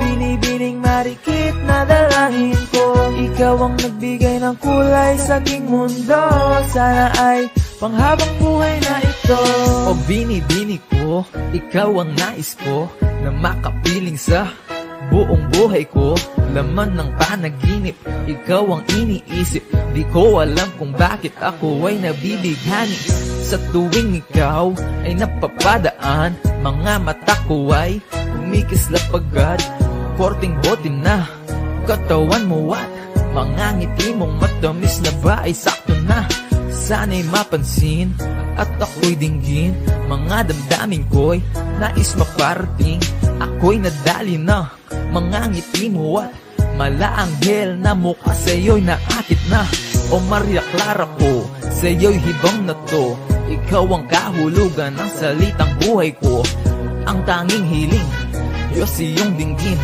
binibining marikit na dalahin ko. Ikaw ang nagbigay ng kulay sa aking mundo, sana ay panghabang buhay na ito. O binibini ko, ikaw ang nais ko, na makapiling sa buong buhay ko. Laman ng panaginip, ikaw ang iniisip. Di ko alam kung bakit ako ay nabibighani. Sa tuwing ikaw ay napapadaan, mga mata ko ay kumikislap agad. Korting bote na katawan mo at mga ngiti mong matamis na ba ay sakto na. Sana'y mapansin at ako'y dinggin, mga damdamin ko'y nais maparating. Ako'y nadali na mga ngiti mo at malaanghel na mukha sa'yo'y naakit na. O Maria Clara ko, sa'yo'y hibang na to. Ikaw ang kahulugan ng salitang buhay ko. Ang tanging hiling, Diyos iyong dinggin.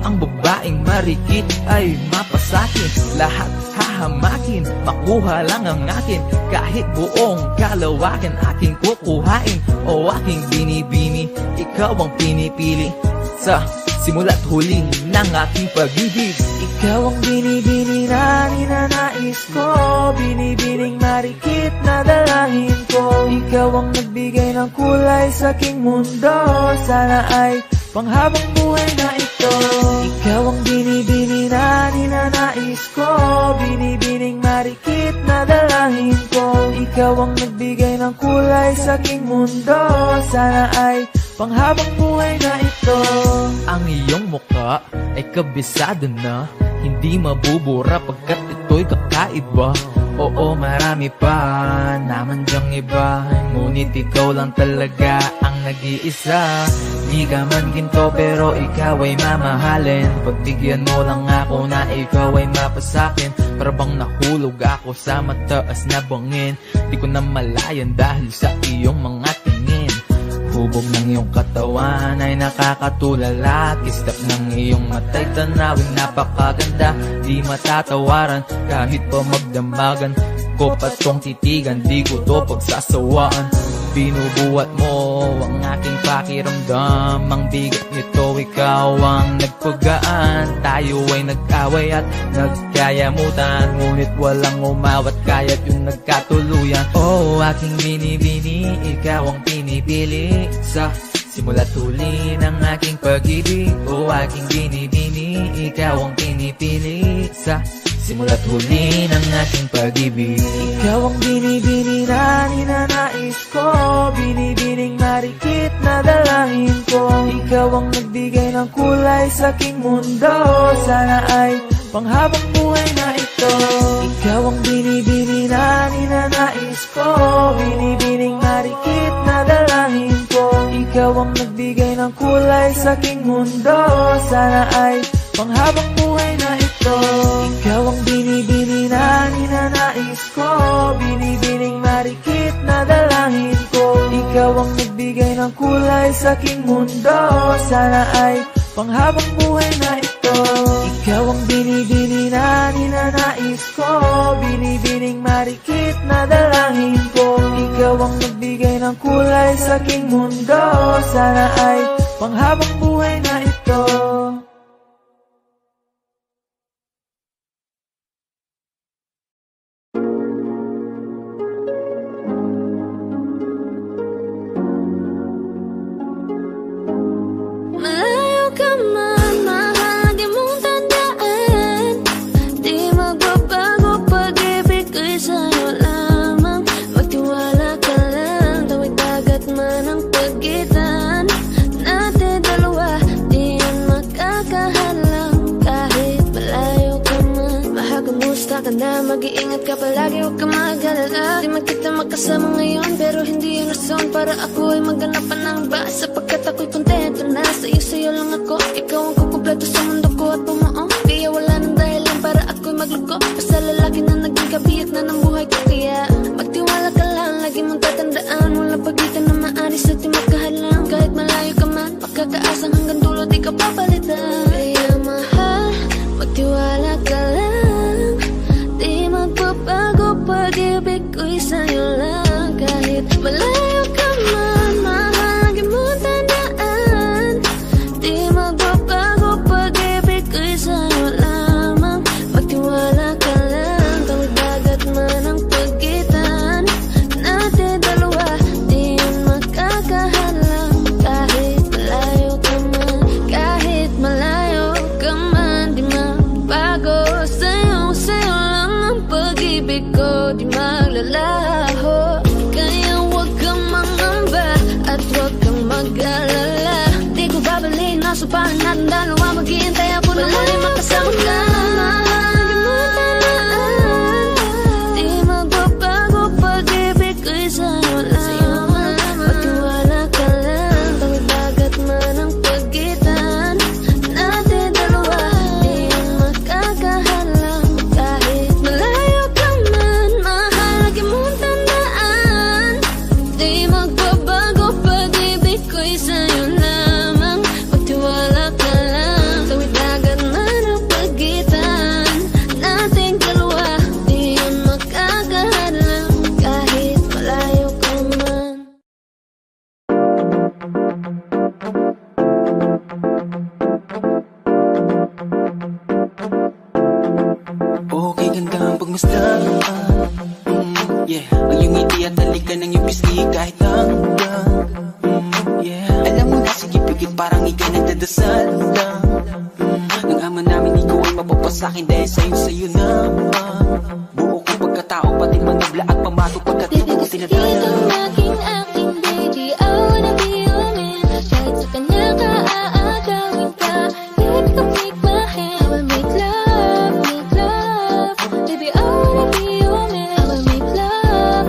Ang babaeng marikit ay mapasakin, lahat hahamakin, makuha lang ang akin. Kahit buong kalawakan aking kukuhain. O aking binibini, ikaw ang pinipili sa simula't huli ng aking pag-ibig. Ikaw ang binibini na ninanais ko, binibining marikit na dalahin ko. Ikaw ang nagbigay ng kulay sa aking mundo, sana ay panghabang buhay na ito. Ikaw ang binibini na ninanais ko, binibining marikit na dalahin ko. Ikaw ang nagbigay ng kulay sa aking mundo, sana ay panghabang buhay na ito. Ang iyong mukha ay kabisado na, hindi mabubura pagkat ito'y kakaiba. Oo, marami pa naman dyang iba, ngunit ikaw lang talaga ang nag-iisa. Di ka man ginto pero ikaw ay mamahalin. Pagbigyan mo lang ako na ikaw ay mapasakin. Para bang nahulog ako sa mataas na bangin. Di ko na malayan dahil sa iyong mga tingin. Hubog ng iyong katawan ay nakakatulala. Kislap ng iyong matay tanawin napakaganda. Di matatawaran kahit pa magdamagan ko patong titigan, di ko to pagsasawaan. Binubuhat mo ang aking pakiramdam. Ang bigat nito, ikaw ang nagpagaan. Tayo ay nag-away at nagkayamutan, ngunit walang umawat kaya't yung nagkatuluyan. Oh, aking binibini, ikaw ang pinipili sa simula't huli ng aking pag-ibig. Oh, aking binibini, ikaw ang pinipili sa simula't huli ng aking pag-ibig. Ikaw ang binibini na ninanais ko, binibining marikit na dalahin ko. Ikaw ang nagbigay ng kulay sa aking mundo, sana ay panghabang buhay na ito. Ikaw ang binibini na ninanais ko, binibining marikit na dalahin ko. Ikaw ang nagbigay ng kulay sa aking mundo, sana ay panghabang buhay na ito. Ikaw ang binibini na ninanais ko, binibining marikit na dalahin ko. Ikaw ang nagbigay ng kulay sa aking mundo, sana ay panghabang buhay na ito. Ikaw ang binibini na ninanais ko, binibining marikit na dalahin ko. Ikaw ang nagbigay ng kulay sa aking mundo, sana ay panghabang buhay na ito. Ingat ka palagi, huwag ka mag-alala. Di man kita magkasama ngayon, pero hindi yun rason para ako ay maganapan ng iba. Sapagkat ako'y kontento na sa'yo lang ako. Ikaw ang kukumpleto sa mundo ko at bumuo. Kaya wala nang dahilan para ako'y magluko. Basta lalaki na naging kabiyak na ng buhay ko. Kaya magtiwala ka lang, lagi mong tatandaan. Walang pagitan na maaari sa di magkahalang. Kahit malayo ka man, makakaasang hanggang dulo di ka papalitan. Kaya mahal, magtiwala ka lang. Di magpapago pag-ibig ko'y sa'yo lang. Kahit malayo ka man, mahal, lagi mong tandaan. Di magpapago pag-ibig ko'y sa'yo lamang. Magtiwala ka lang, tawid dagat man ang pagitan natin dalawa, di yun makakahalang. Kahit malayo ka man, kahit malayo ka man, di magbago. Sa'yo lang ang pag-ibig ko, di maglalaho. Kaya huwag kang mangamba at huwag kang mag-alala. Di ko babaliin, nasupahan natin dalawa. Maghihintay ako na muli makasama ka. Di magbabago pag-ibig ko'y sa'yo lang. Magtiwala ka lang, tawid dagat man ang pagitan natin dalawa, di yun makakahalang. Kahit malayo ka man, mahal, lagi mong tandaan. Di magbabago pag-ibig ko'y sa'yo lamang. Magtiwala ka lang, tawid dagat man ang pagitan natin dalawa, di yun makakahalang. Kahit malayo ka man. Okay, ganda ang pagmasdan. Yeah, ang iyong ngiti at halika ng iyong pisngi kahit hanggang yeah, alam mo na, sige pigit parang ikay nagdadasal lang. Nang ama namin ikaw ay mapapasakin dahil sa'yo naman. Buo kong pagkatao, pati manabla at pamato pagkatito ko tinataya. Aking baby, I wanna be your man. Kahit sa kanya ka aagawin ka, baby, come take my hand. I will make love, baby, I wanna be your man. I will make love,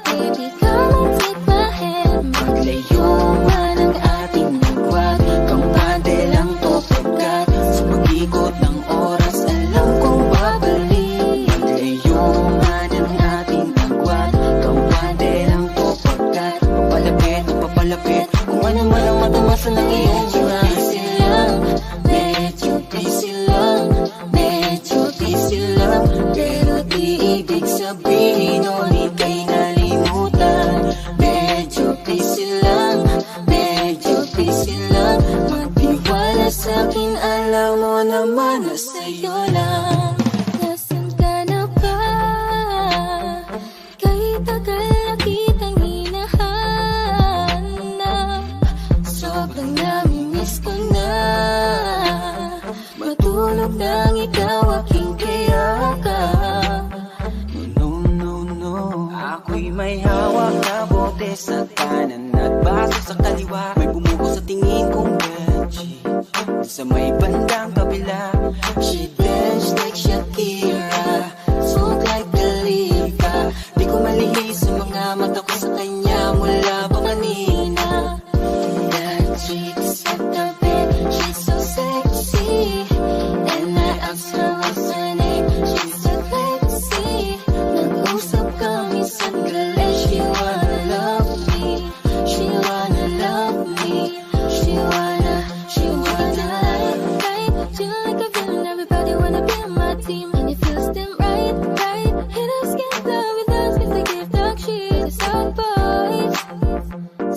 baby, come and take my hand. Maglayo man ang ating nagwat, kampante lang to pagkat sa pag-ikot ng oras alam kong babalik. Maglayo man ang ating nagwat, kampante lang to pagkat papalapit kung ano man ang matamasa ng iyong mga. Medyo busy lang, pero di ibig sabihin o ika'y nalimutan. Medyo busy lang, magtiwala sa'kin, alam mo naman na sa'yo lang. Nasaan ka na ba? Kahit tagal na kitang hinahanap, sobrang namimiss ko na. Matulog nang ikaw aking kayakap. No, ako'y may hawak na bote sa kanan at baso sa kaliwa. May bumuko sa tingin kong Benji sa may bandang kabila. She dance like Shakira, smoke like Khalifa. Di ko malihis sa mga mata ko sa kanya mula pa kanina. That chick at the bed, she's so sexy. And I asked her what's her name, she said Lexi. Nag-usap kami sandali, she wanna love me, she wanna love me, she wanna. Right, feel like a villain, everybody wanna be on my team. And it feels them right. Hit us, get love with us, cause they give dog shit. The South Boys, the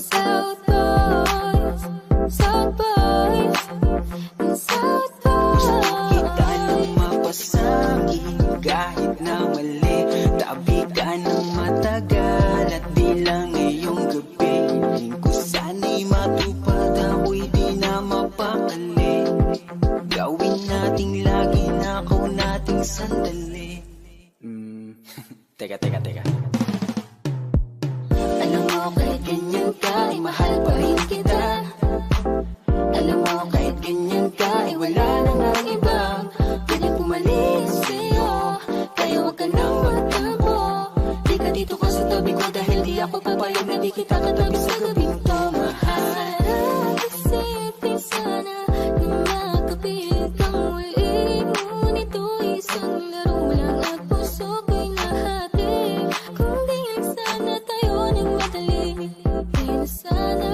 South Boys. Kita ng mapasangin kahit na mali. Tabi ka ng matagal at di lang ngayong gabi. Hiling ko sana'y matupad, ako'y di na mapakali. Gawin nating lagi na ako nating sandali. Teka. Alam mo kahit ganyan ka, ay mahal pa rin kita. Alam mo kahit ganyan ka, ay wala nang ibang pwedeng pumalis sa'yo. Kaya huwag ka nang magtampo. Di ka dito ka sa tabi ko dahil di ako papayag na di kita katabi sa gabing to, mahal. Sarap isipin sana na makapit kang muli, ngunit ito'y isang laro lang at puso ko'y nahati. Kung di lang sana tayo nagmadali, di na sana,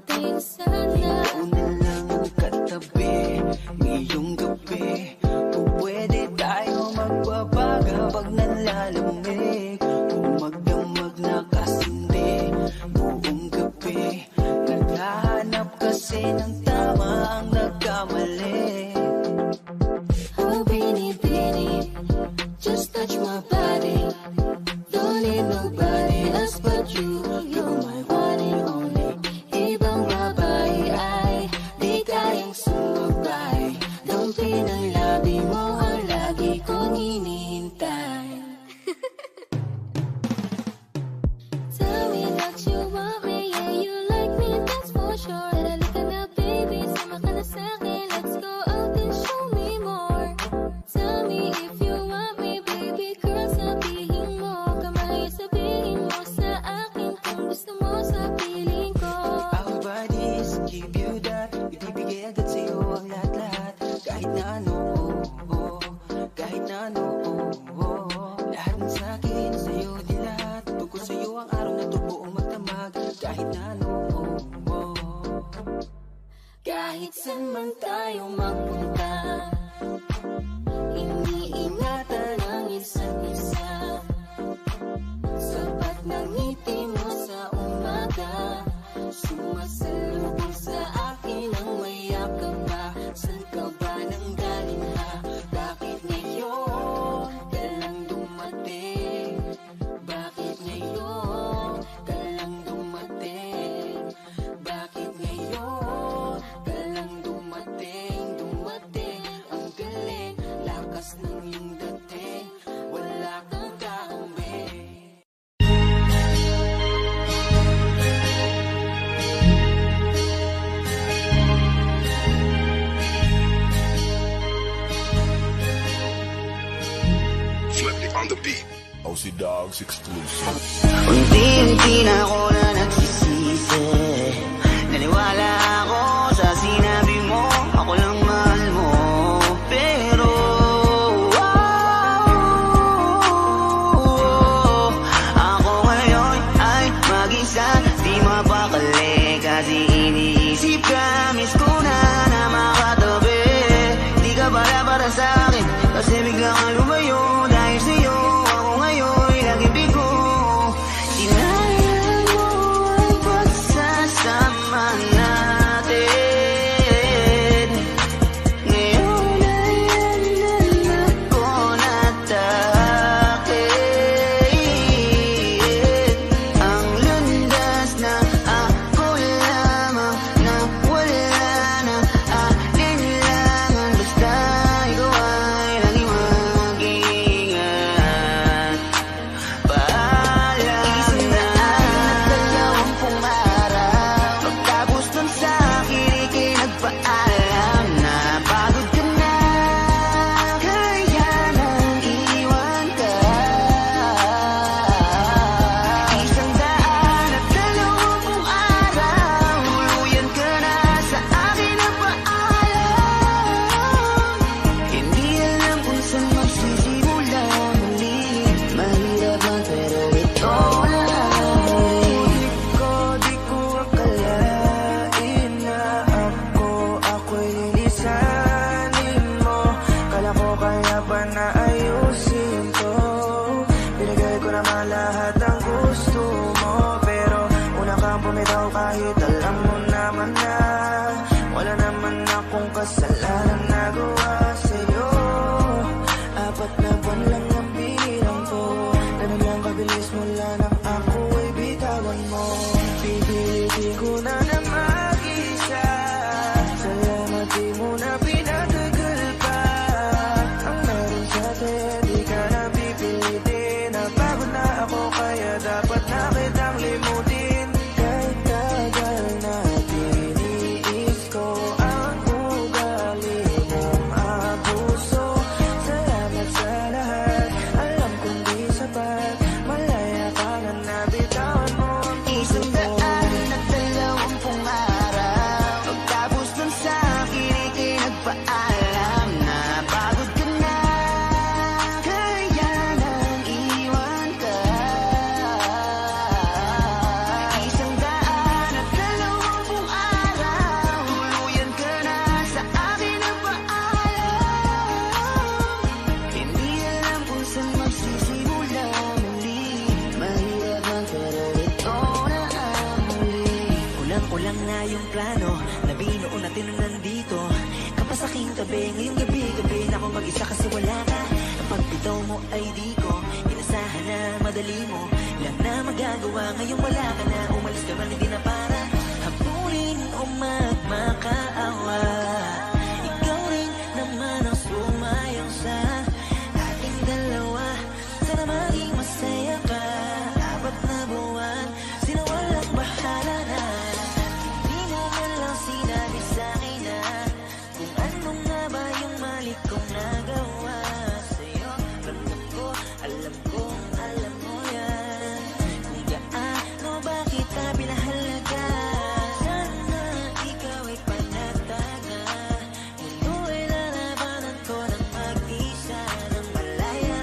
di na sana. Ikaw na lang ang katabi ngayong gabi. Kung pwede tayo magbabaga pag nalalamig. Kung magdamag na kasindi buong gabi. Naghahanap kasi ng tama ang nagkamali. Oh, Bini, just touch my body. Don't need nobody else but you. You're my one and only. Ibang babae ay di kayang sumabay. Dampi ng labi mo ang lagi kong hinihintay. Tell me that you want me, yeah, you like me, that's for sure. Tara, lika na, baby, sama ka na sa'kin. Let's go out and show me more. Tell me if you want me, baby girl, sabihin mo. Kamay sabihin mo sa akin kung gusto mo sa piling ko. Our bodies give you that. Ibibigay agad sa'yo ang lahat-lahat. Kahit na ano, kahit na ano, lahat ng sa'kin, sa'yo din lahat. Tungkol sa'yo ang araw na to buong magdamag. Kahit na ano, Kahit saan man tayo magpunta, iniingatan ang isa't isa. Sapat ng ngiti mo sa umaga, sumasalubong sa akin ang mayakap pa. Saan ka ba nang galing ha? Bakit ngayon ka lang dumating? Bakit ngayon ka lang dumating? Bakit ngayon ka lang dumating? Dumating ang galing, lakas ng iyong dating. Wala kang kakambi. Flipping on the beat. OC Dogs exclusive. Unti-unti na ako na nagsisisi. Naniwala ako sa sinabi mo, ako lang mahal mo. Pero ako ngayon ay mag-isa, di mapakali. Kasi iniisip ka, miss ko na makatabi. Di ka para sa akin, kasi bigla kang lumayo. Dahil sa'yo ako ngayon laging bigo. Sinayang mo ang pagsasama natin. Ngayon ay alam ko natakit. Ang landas na ako lamang na wala nang alinlangan. Basta ikaw ay laging mag-iingat. Paalam na nagdalawang araw. Pagtapos nun sa akin, ika'y nagpaalam na pagod ka na, kaya nang iwan ka. 120 araw, tuluyan ka na sa akin na paalam. Hindi alam kung saan magsisimula muli. Mahirap man pero ito na ang huli. Di ko akalain na ako'y lilisanin mo. Kala ko kaya ba na ayusin to. Binigay ko naman lahat ang gusto mo. Pero una kang bumitaw kahit alam mo naman na wala naman akong kasalanan nagawa sa'yo. 4 na buwan lang ang bilang ko. Ganun lang kabilis mula nang ako ay bitawan mo. Pipilitin ko na mag-isa. Salamat di mo na pinatagal pa. Ang meron sa atin, di ka na pipilitin. Napagod na ako kaya dapat na kitang limutin. Kahit tagal na tiniis ko ang ugali mong abuso. Salamat sa lahat. ang plano na binuo natin na nandito ka pa sa aking tabi. Ngayong gabi na ako mag-isa kasi wala ka. Ang pagbitaw mo ay di ko inasahan na madali mo lang na magagawa. Ngayong wala ka na, umalis ka man, hindi na para habulin o magmakaawa. Ikaw rin naman ang sumayang sa ating dalawa. Sana maging masaya ka. 4 na buwan, sino walang bahala na. Hindi mo man lang sinabi sa'kin na kung ano nga ba yung mali kong nagawa sa'yo. Ramdam ko, alam kong alam mo yan. Kung gaano ba kita pinahalaga. Sana ikaw ay panatag na. Mundo ay lalabanan ko ng mag-isa ng malaya.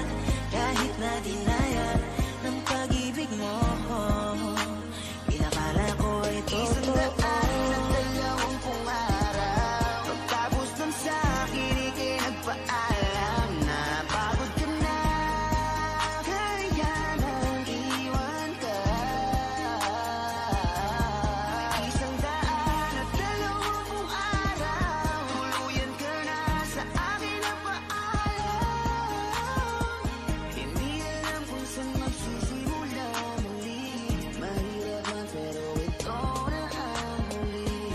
Kahit na dinaya ng pag-ibig mo, inakala ko ay totoo. 120 araw, pagtapos nun sa akin ika'y nagpaalam na pagod ka na, kaya nang iwan ka. 120 araw, tuluyan ka na sa akin na paalam. Hindi alam kung saan magsisimula muli. Mahirap man pero ito na ang huli.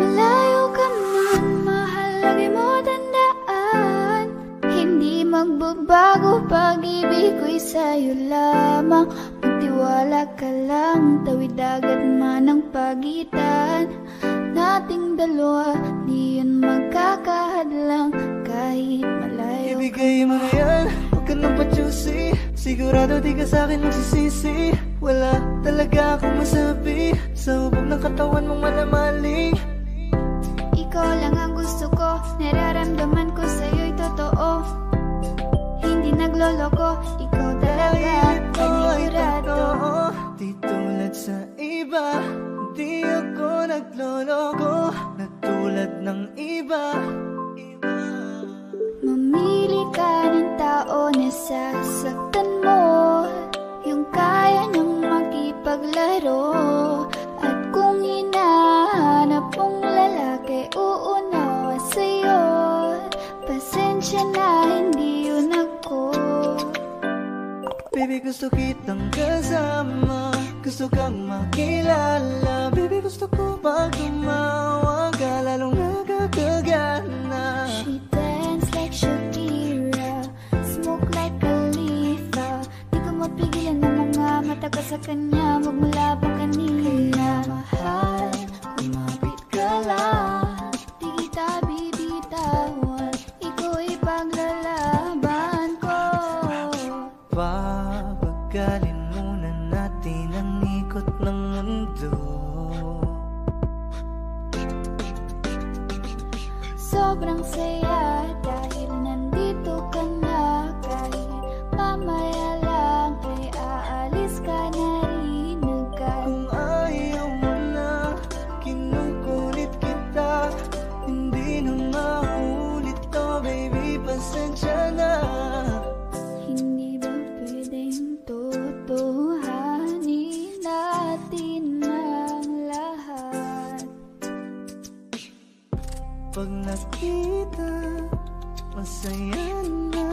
Malayo ka man, mahal, lagi mo tandaan. Hindi magbabago, pag-ibig ko'y sa'yo lamang. Magtiwala ka lang, tawid dagat man ang pagitan nating dalawa, di yun magkakahadlang kahit malayo. Ibigay mo na yan, huwag ka nang pa-choosy. Sigurado di ka sa'kin magsisisi. Wala talaga akong masabi sa hubog ng katawan mong malamaling. Ikaw lang ang gusto ko, nararamdaman ko sa'yo'y totoo. Hindi nagloloko, ikaw talaga, panigurado. Di tulad sa iba, di ako nagloloko. Natulad ng iba. Mamili ka ng tao na sasaktan mo, yung kaya niyang makipaglaro. At kung hinahanap mong lalaki, uunawa sa'yo. Pasensya na, hindi yun ako. Baby, gusto kitang kasama, gusto kang makilala. Baby, gusto ko pag tumawa ka, lalong nakakagana. She dance like Shakira, smoke like Khalifa. Di ko mapigilan ng mga mata ko sa kanya, magmula pa kanina. Mahal, kumapit ka lang, di kita bibitawan. Iko'y paglalaban ko. Papagalin muna natin ang ikot ng mundo. Sobrang saya dahil nandito ka na. Kahit mamaya lang ay aalis ka na rin agad. Kung ayaw mo na, kinukulit kita. Hindi na maulit to, baby, pasensya na. Hindi ba pwedeng totohanin natin ang lahat? Pag nakita, masaya na.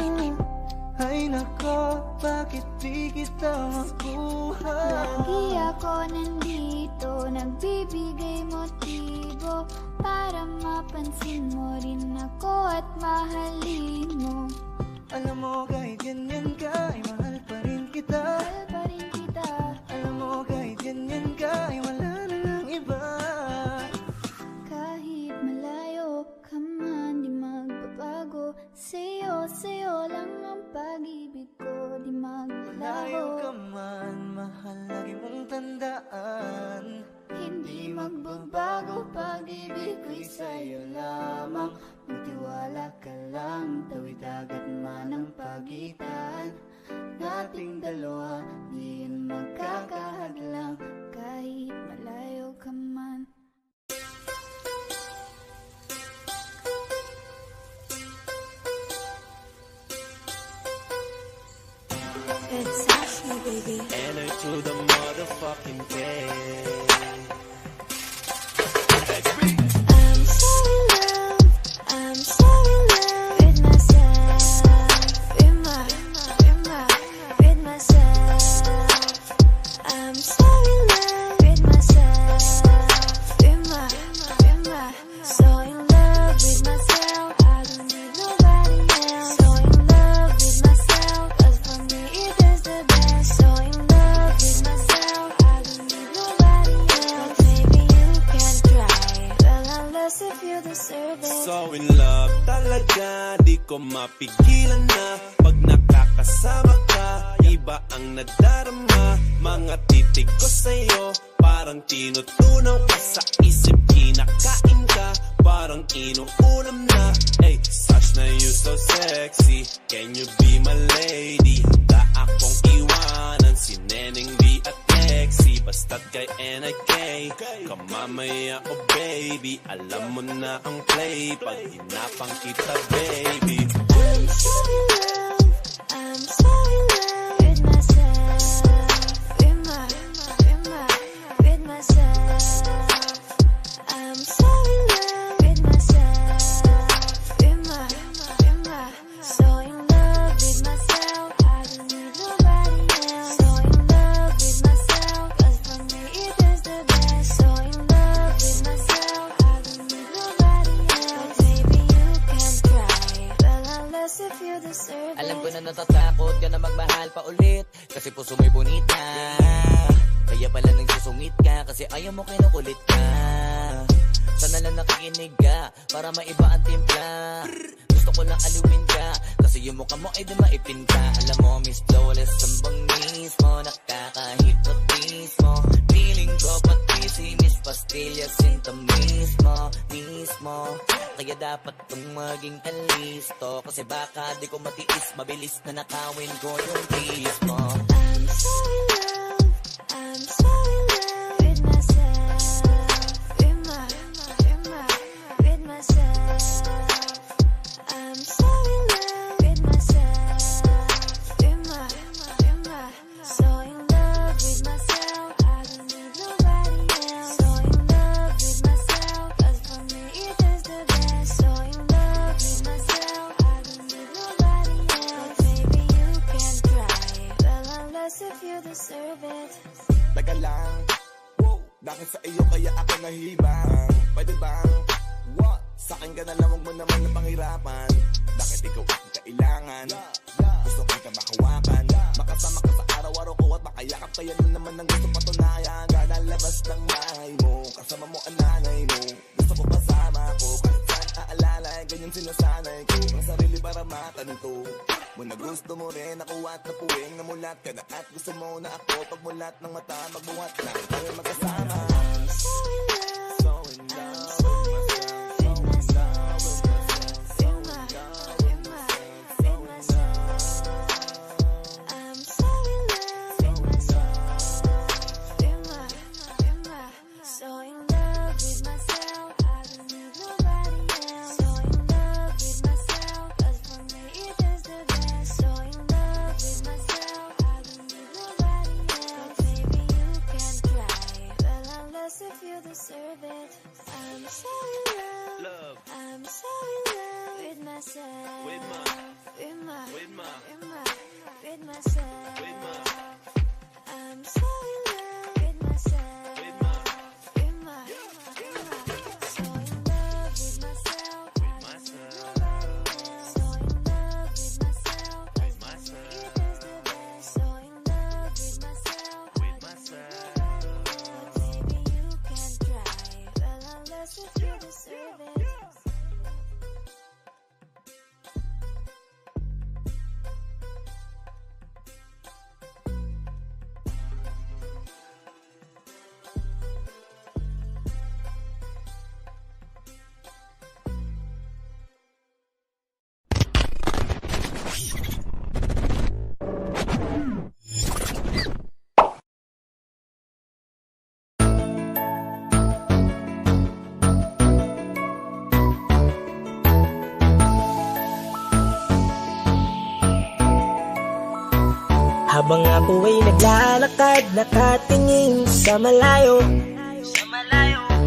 Ay nako, bakit di kita makuha? Lagi ako nandito, nagbibigay motibo para mapansin mo rin ako at mahalin mo. Alam mo kahit ganyan ka, ay mahal pa rin kita. Mahal pa rin kita. Alam mo kahit ganyan ka, ay wala na lang iba. Kahit malayo ka man, di magbabago. Sa'yo lang ang pag-ibig ko, di maglaho. Layo ka man, mahal, lagi mong tandaan. Hindi magbabago, pag-ibig ko'y sa'yo lamang. Magtiwala Maniwala ka lang, tawid agad man ang pagitan nating dalawa, di yan magkakahadlang kahit malayo ka man. It's Ashley, baby. Enter to the motherfucking game. I'm so in love, I'm so in love with myself, with myself. I'm so in love with myself, so in love with myself. I don't need nobody else. So in love with myself, 'cause for me it is the best. So in love with myself, I don't need nobody else. Maybe you can try, well unless if you deserve it. So in love talaga, di ko mapigilan na. Pag nakakasama ka, iba ang nadarama. Mga titig ko sa'yo, parang tinutunaw ka sa isip. Kinakain ka, parang inuulam na. Hey, such na you so sexy, can you be my lady? Handa akong iwanan si Neneng B at Lexi. Basta't kay NIK, kamamaya oh baby. Alam mo na ang play, pag hinapang kita baby. I'm so in love, I'm so in love with myself, with myself. I'm so in love with myself, so in love with myself. I don't need nobody else. So in love with myself, 'cause for me it is the best. So in love with myself, I don't need nobody else. Maybe you can try, well unless if you deserve it. Alam ko na natatakot ka na magmahal pa ulit, kasi puso mo'y bonita. Kaya pala nagsusungit ka, kasi ayaw mo kinukulit ka. Sana lang nakikinig ka, para maiba ang timpla. Gusto ko lang aliwin ka, kasi yung mukha mo ay di maipin ka. Alam mo, Miss Flawless ang bangis mo, nakaka-hypnotize mo. Feeling ko pati si Miss Pastillas sinta mismo. Kaya dapat kong maging kalisto, kasi baka di ko matiis, mabilis na nakawin ko yung kiss mo. I'm so in love, I'm so in love with myself, with myself. I'm so in love with myself, so in love with myself. I don't need nobody else. So in love with myself, 'cause for me it is the best. So in love with myself, I don't need nobody else. Maybe you can try, well unless if you deserve it. Taga lang, wow, dahil sa iyo kaya ako nahibang. Pwede bang, what? Sa akin ka na lang, huwag mo naman na panghirapan. Bakit ikaw ang kailangan? Gusto kita makawakan, makasama ka sa araw-araw ko at makayakap. Kaya nun naman ang gusto patunayan. Lalabas ng bahay mo, kasama mo ang nanay mo. Gusto ko kasama ko, kahit saan aalala, ganyan sinasanay ko ang sarili para matanto. Muna gusto mo rin ako at napuwing namulat ka na, at gusto mo na ako pagmulat ng mata, magbuhat na tayo magkasama. So in love, So in love with myself, so in love with myself, so in love with myself. I'm so in love with myself, so in love with myself. I don't need nobody else. So in love with myself, 'cause for me it is the best. So in love with myself, I don't need nobody else. Maybe you can try, well unless if you deserve it. I'm so in love, I'm so in love with myself, with myself. I'm so in love with myself, so in love with myself. I don't need nobody else. So in love with myself, 'cause for me it is the best. So in love with myself, I don't need nobody else. Maybe you can try, well unless if you deserve it. Habang ako ay naglalakad, nakatingin sa malayo,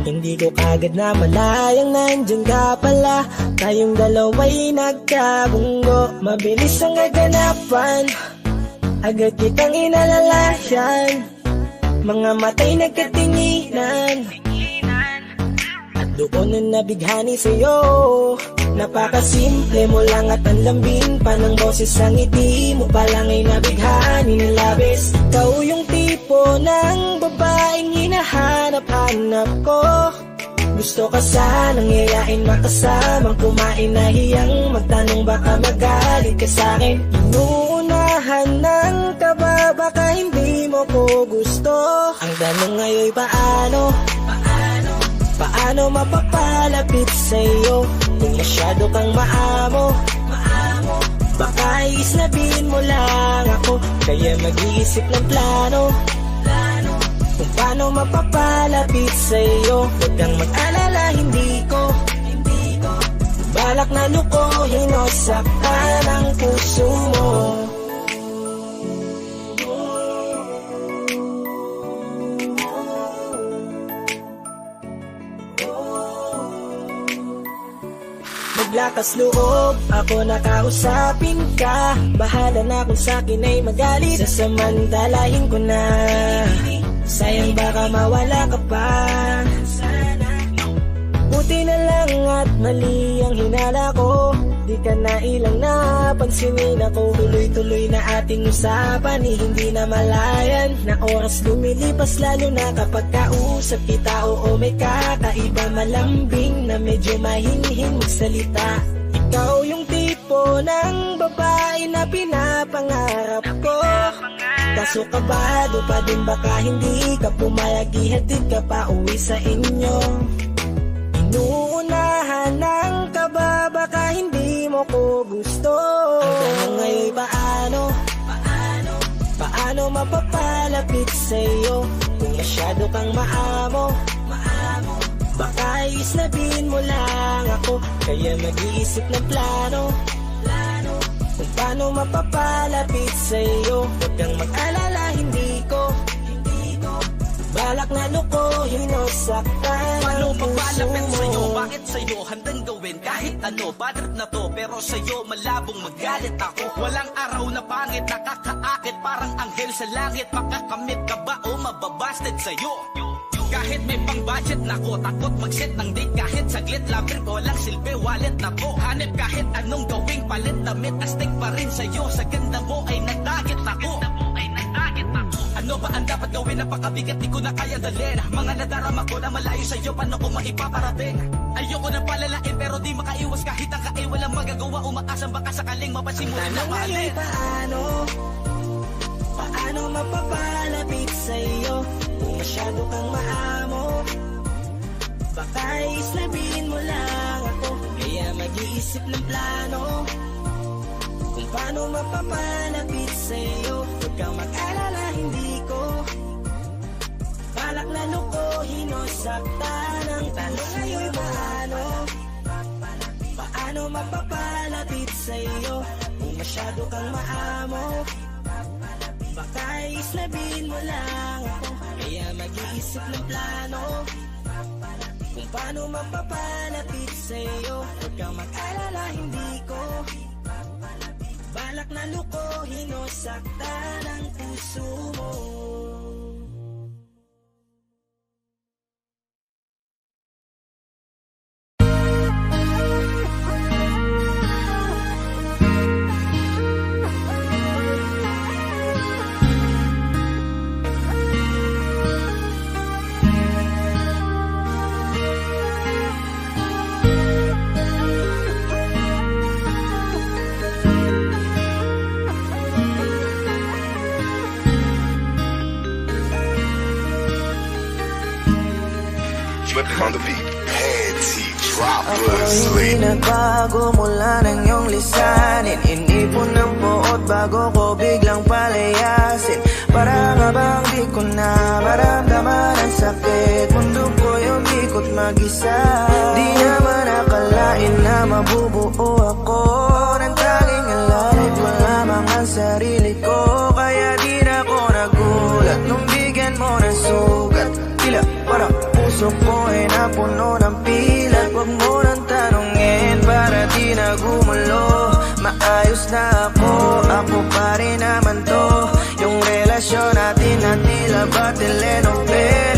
hindi ko kagad na malayang nandyan ka pala. Tayong dalawa'y nagkabunggo, mabilis ang gaganapan, agad kitang inalalayan. Mga matay nagkatinginan, at doon na nabighani sa'yo. Napakasimple mo lang at ang lambing pa ng boses. Ang ngiti mo pa lang ay nabighani ng labis. Ikaw yung tipo ng babaeng hinahanap-hanap ko. Gusto ka sanang yayain, makasamang kumain, nahiyang magtanong baka magalit ka sa'kin. Inuunahan ng kaba, baka hindi mo ko gusto. Ang tanong ngayon paano? Paano mapapalapit sa'yo kung masyado kang maamo? Baka isnabin mo lang ako, kaya mag-iisip ng plano kung paano mapapalapit sa'yo. Huwag kang mag-alala, hindi ko balak na lukohin o saktan ang puso mo. Lakas loob, ako nakausapin ka. Bahala na kung sa'kin ay magalit, sasamantalahin ko na. Sayang baka mawala ka pa. Buti na lang at mali ang hinala ko, di ka na ilang napansinin ako. Tuloy-tuloy na ating usapan, hindi na malayan. Na oras lumilipas lalo na kapag kausap kita. Oo, may kakaiba, malambing na medyo mahinhin magsalita. Ikaw yung tipo ng babae na pinapangarap ko. Kaso kabado pa din, baka hindi ka pumayag, ihatid ka pa uwi sa inyo. Inuunahan ng kaba, baka hindi mo ko gusto. Ang tanong ngayon paano? Paano mapapalapit sa'yo kung masyado kang maamo? Baka isnabin mo lang ako, kaya mag-iisip ng plano kung paano mapapalapit sa'yo. Huwag kang mag-alala, hindi ko balak na lukohin o saktan. Paano papalapit sa'yo? Bakit sa'yo handang gawin kahit ano? Bad trip na to, pero sa'yo malabong magalit ako. Walang araw na pangit, nakakaakit parang anghel sa langit. Makakamit ka ba o mababasted sa'yo? Kahit may pang budget na ko, takot mag-set ng date. Kahit saglit lang trip, walang silbi, wallet na ko. Hanip kahit anong gawing palit, damit astig pa rin sa'yo. Sa ganda mo ay natagit ako. Ano ba ang dapat gawin? Napakabigat, di ko na kaya dalhin. Mga nadarama ko na malayo sa'yo, paano ko maipaparating? Ayoko na palalain pero di makaiwas kahit ang kain. Walang magagawa, umaasang baka sakaling mapansin mo rin na mahalin. Paano mapapalapit sa'yo kung masyado kang maamo? Baka islabin mo lang ako, kaya mag-iisip ng plano kung paano mapapalapit sa'yo. Huwag kang mag-alala, hindi ko balak na lukohin o saktan. Ang tanong ngayon paano mapapalapit sa'yo kung masyado kang maamo? Baka islabin mo lang ako, kaya mag-iisip ng plano kung paano mapapalapit sa'yo. Huwag kang mag-alala, hindi ko balak na lukohin o saktan ang puso mo. On the beat, Panty Dropper Ako'y Sleep. nagbago mula ng iyong lisanin. Inipon ng buot bago ko biglang palayasin. Para nga bang di ko na maramdaman ang sakit. Mundo ko yung ikot mag-isa. Di naman akalain na mabubuo ako ng tanging alay. Wala mang ang sarili ko, kaya di ang pilat, wag mo nang tanungin para di na gumulo. Maayos na ako pa rin naman to. Yung relasyon natin na tila ba telenovela.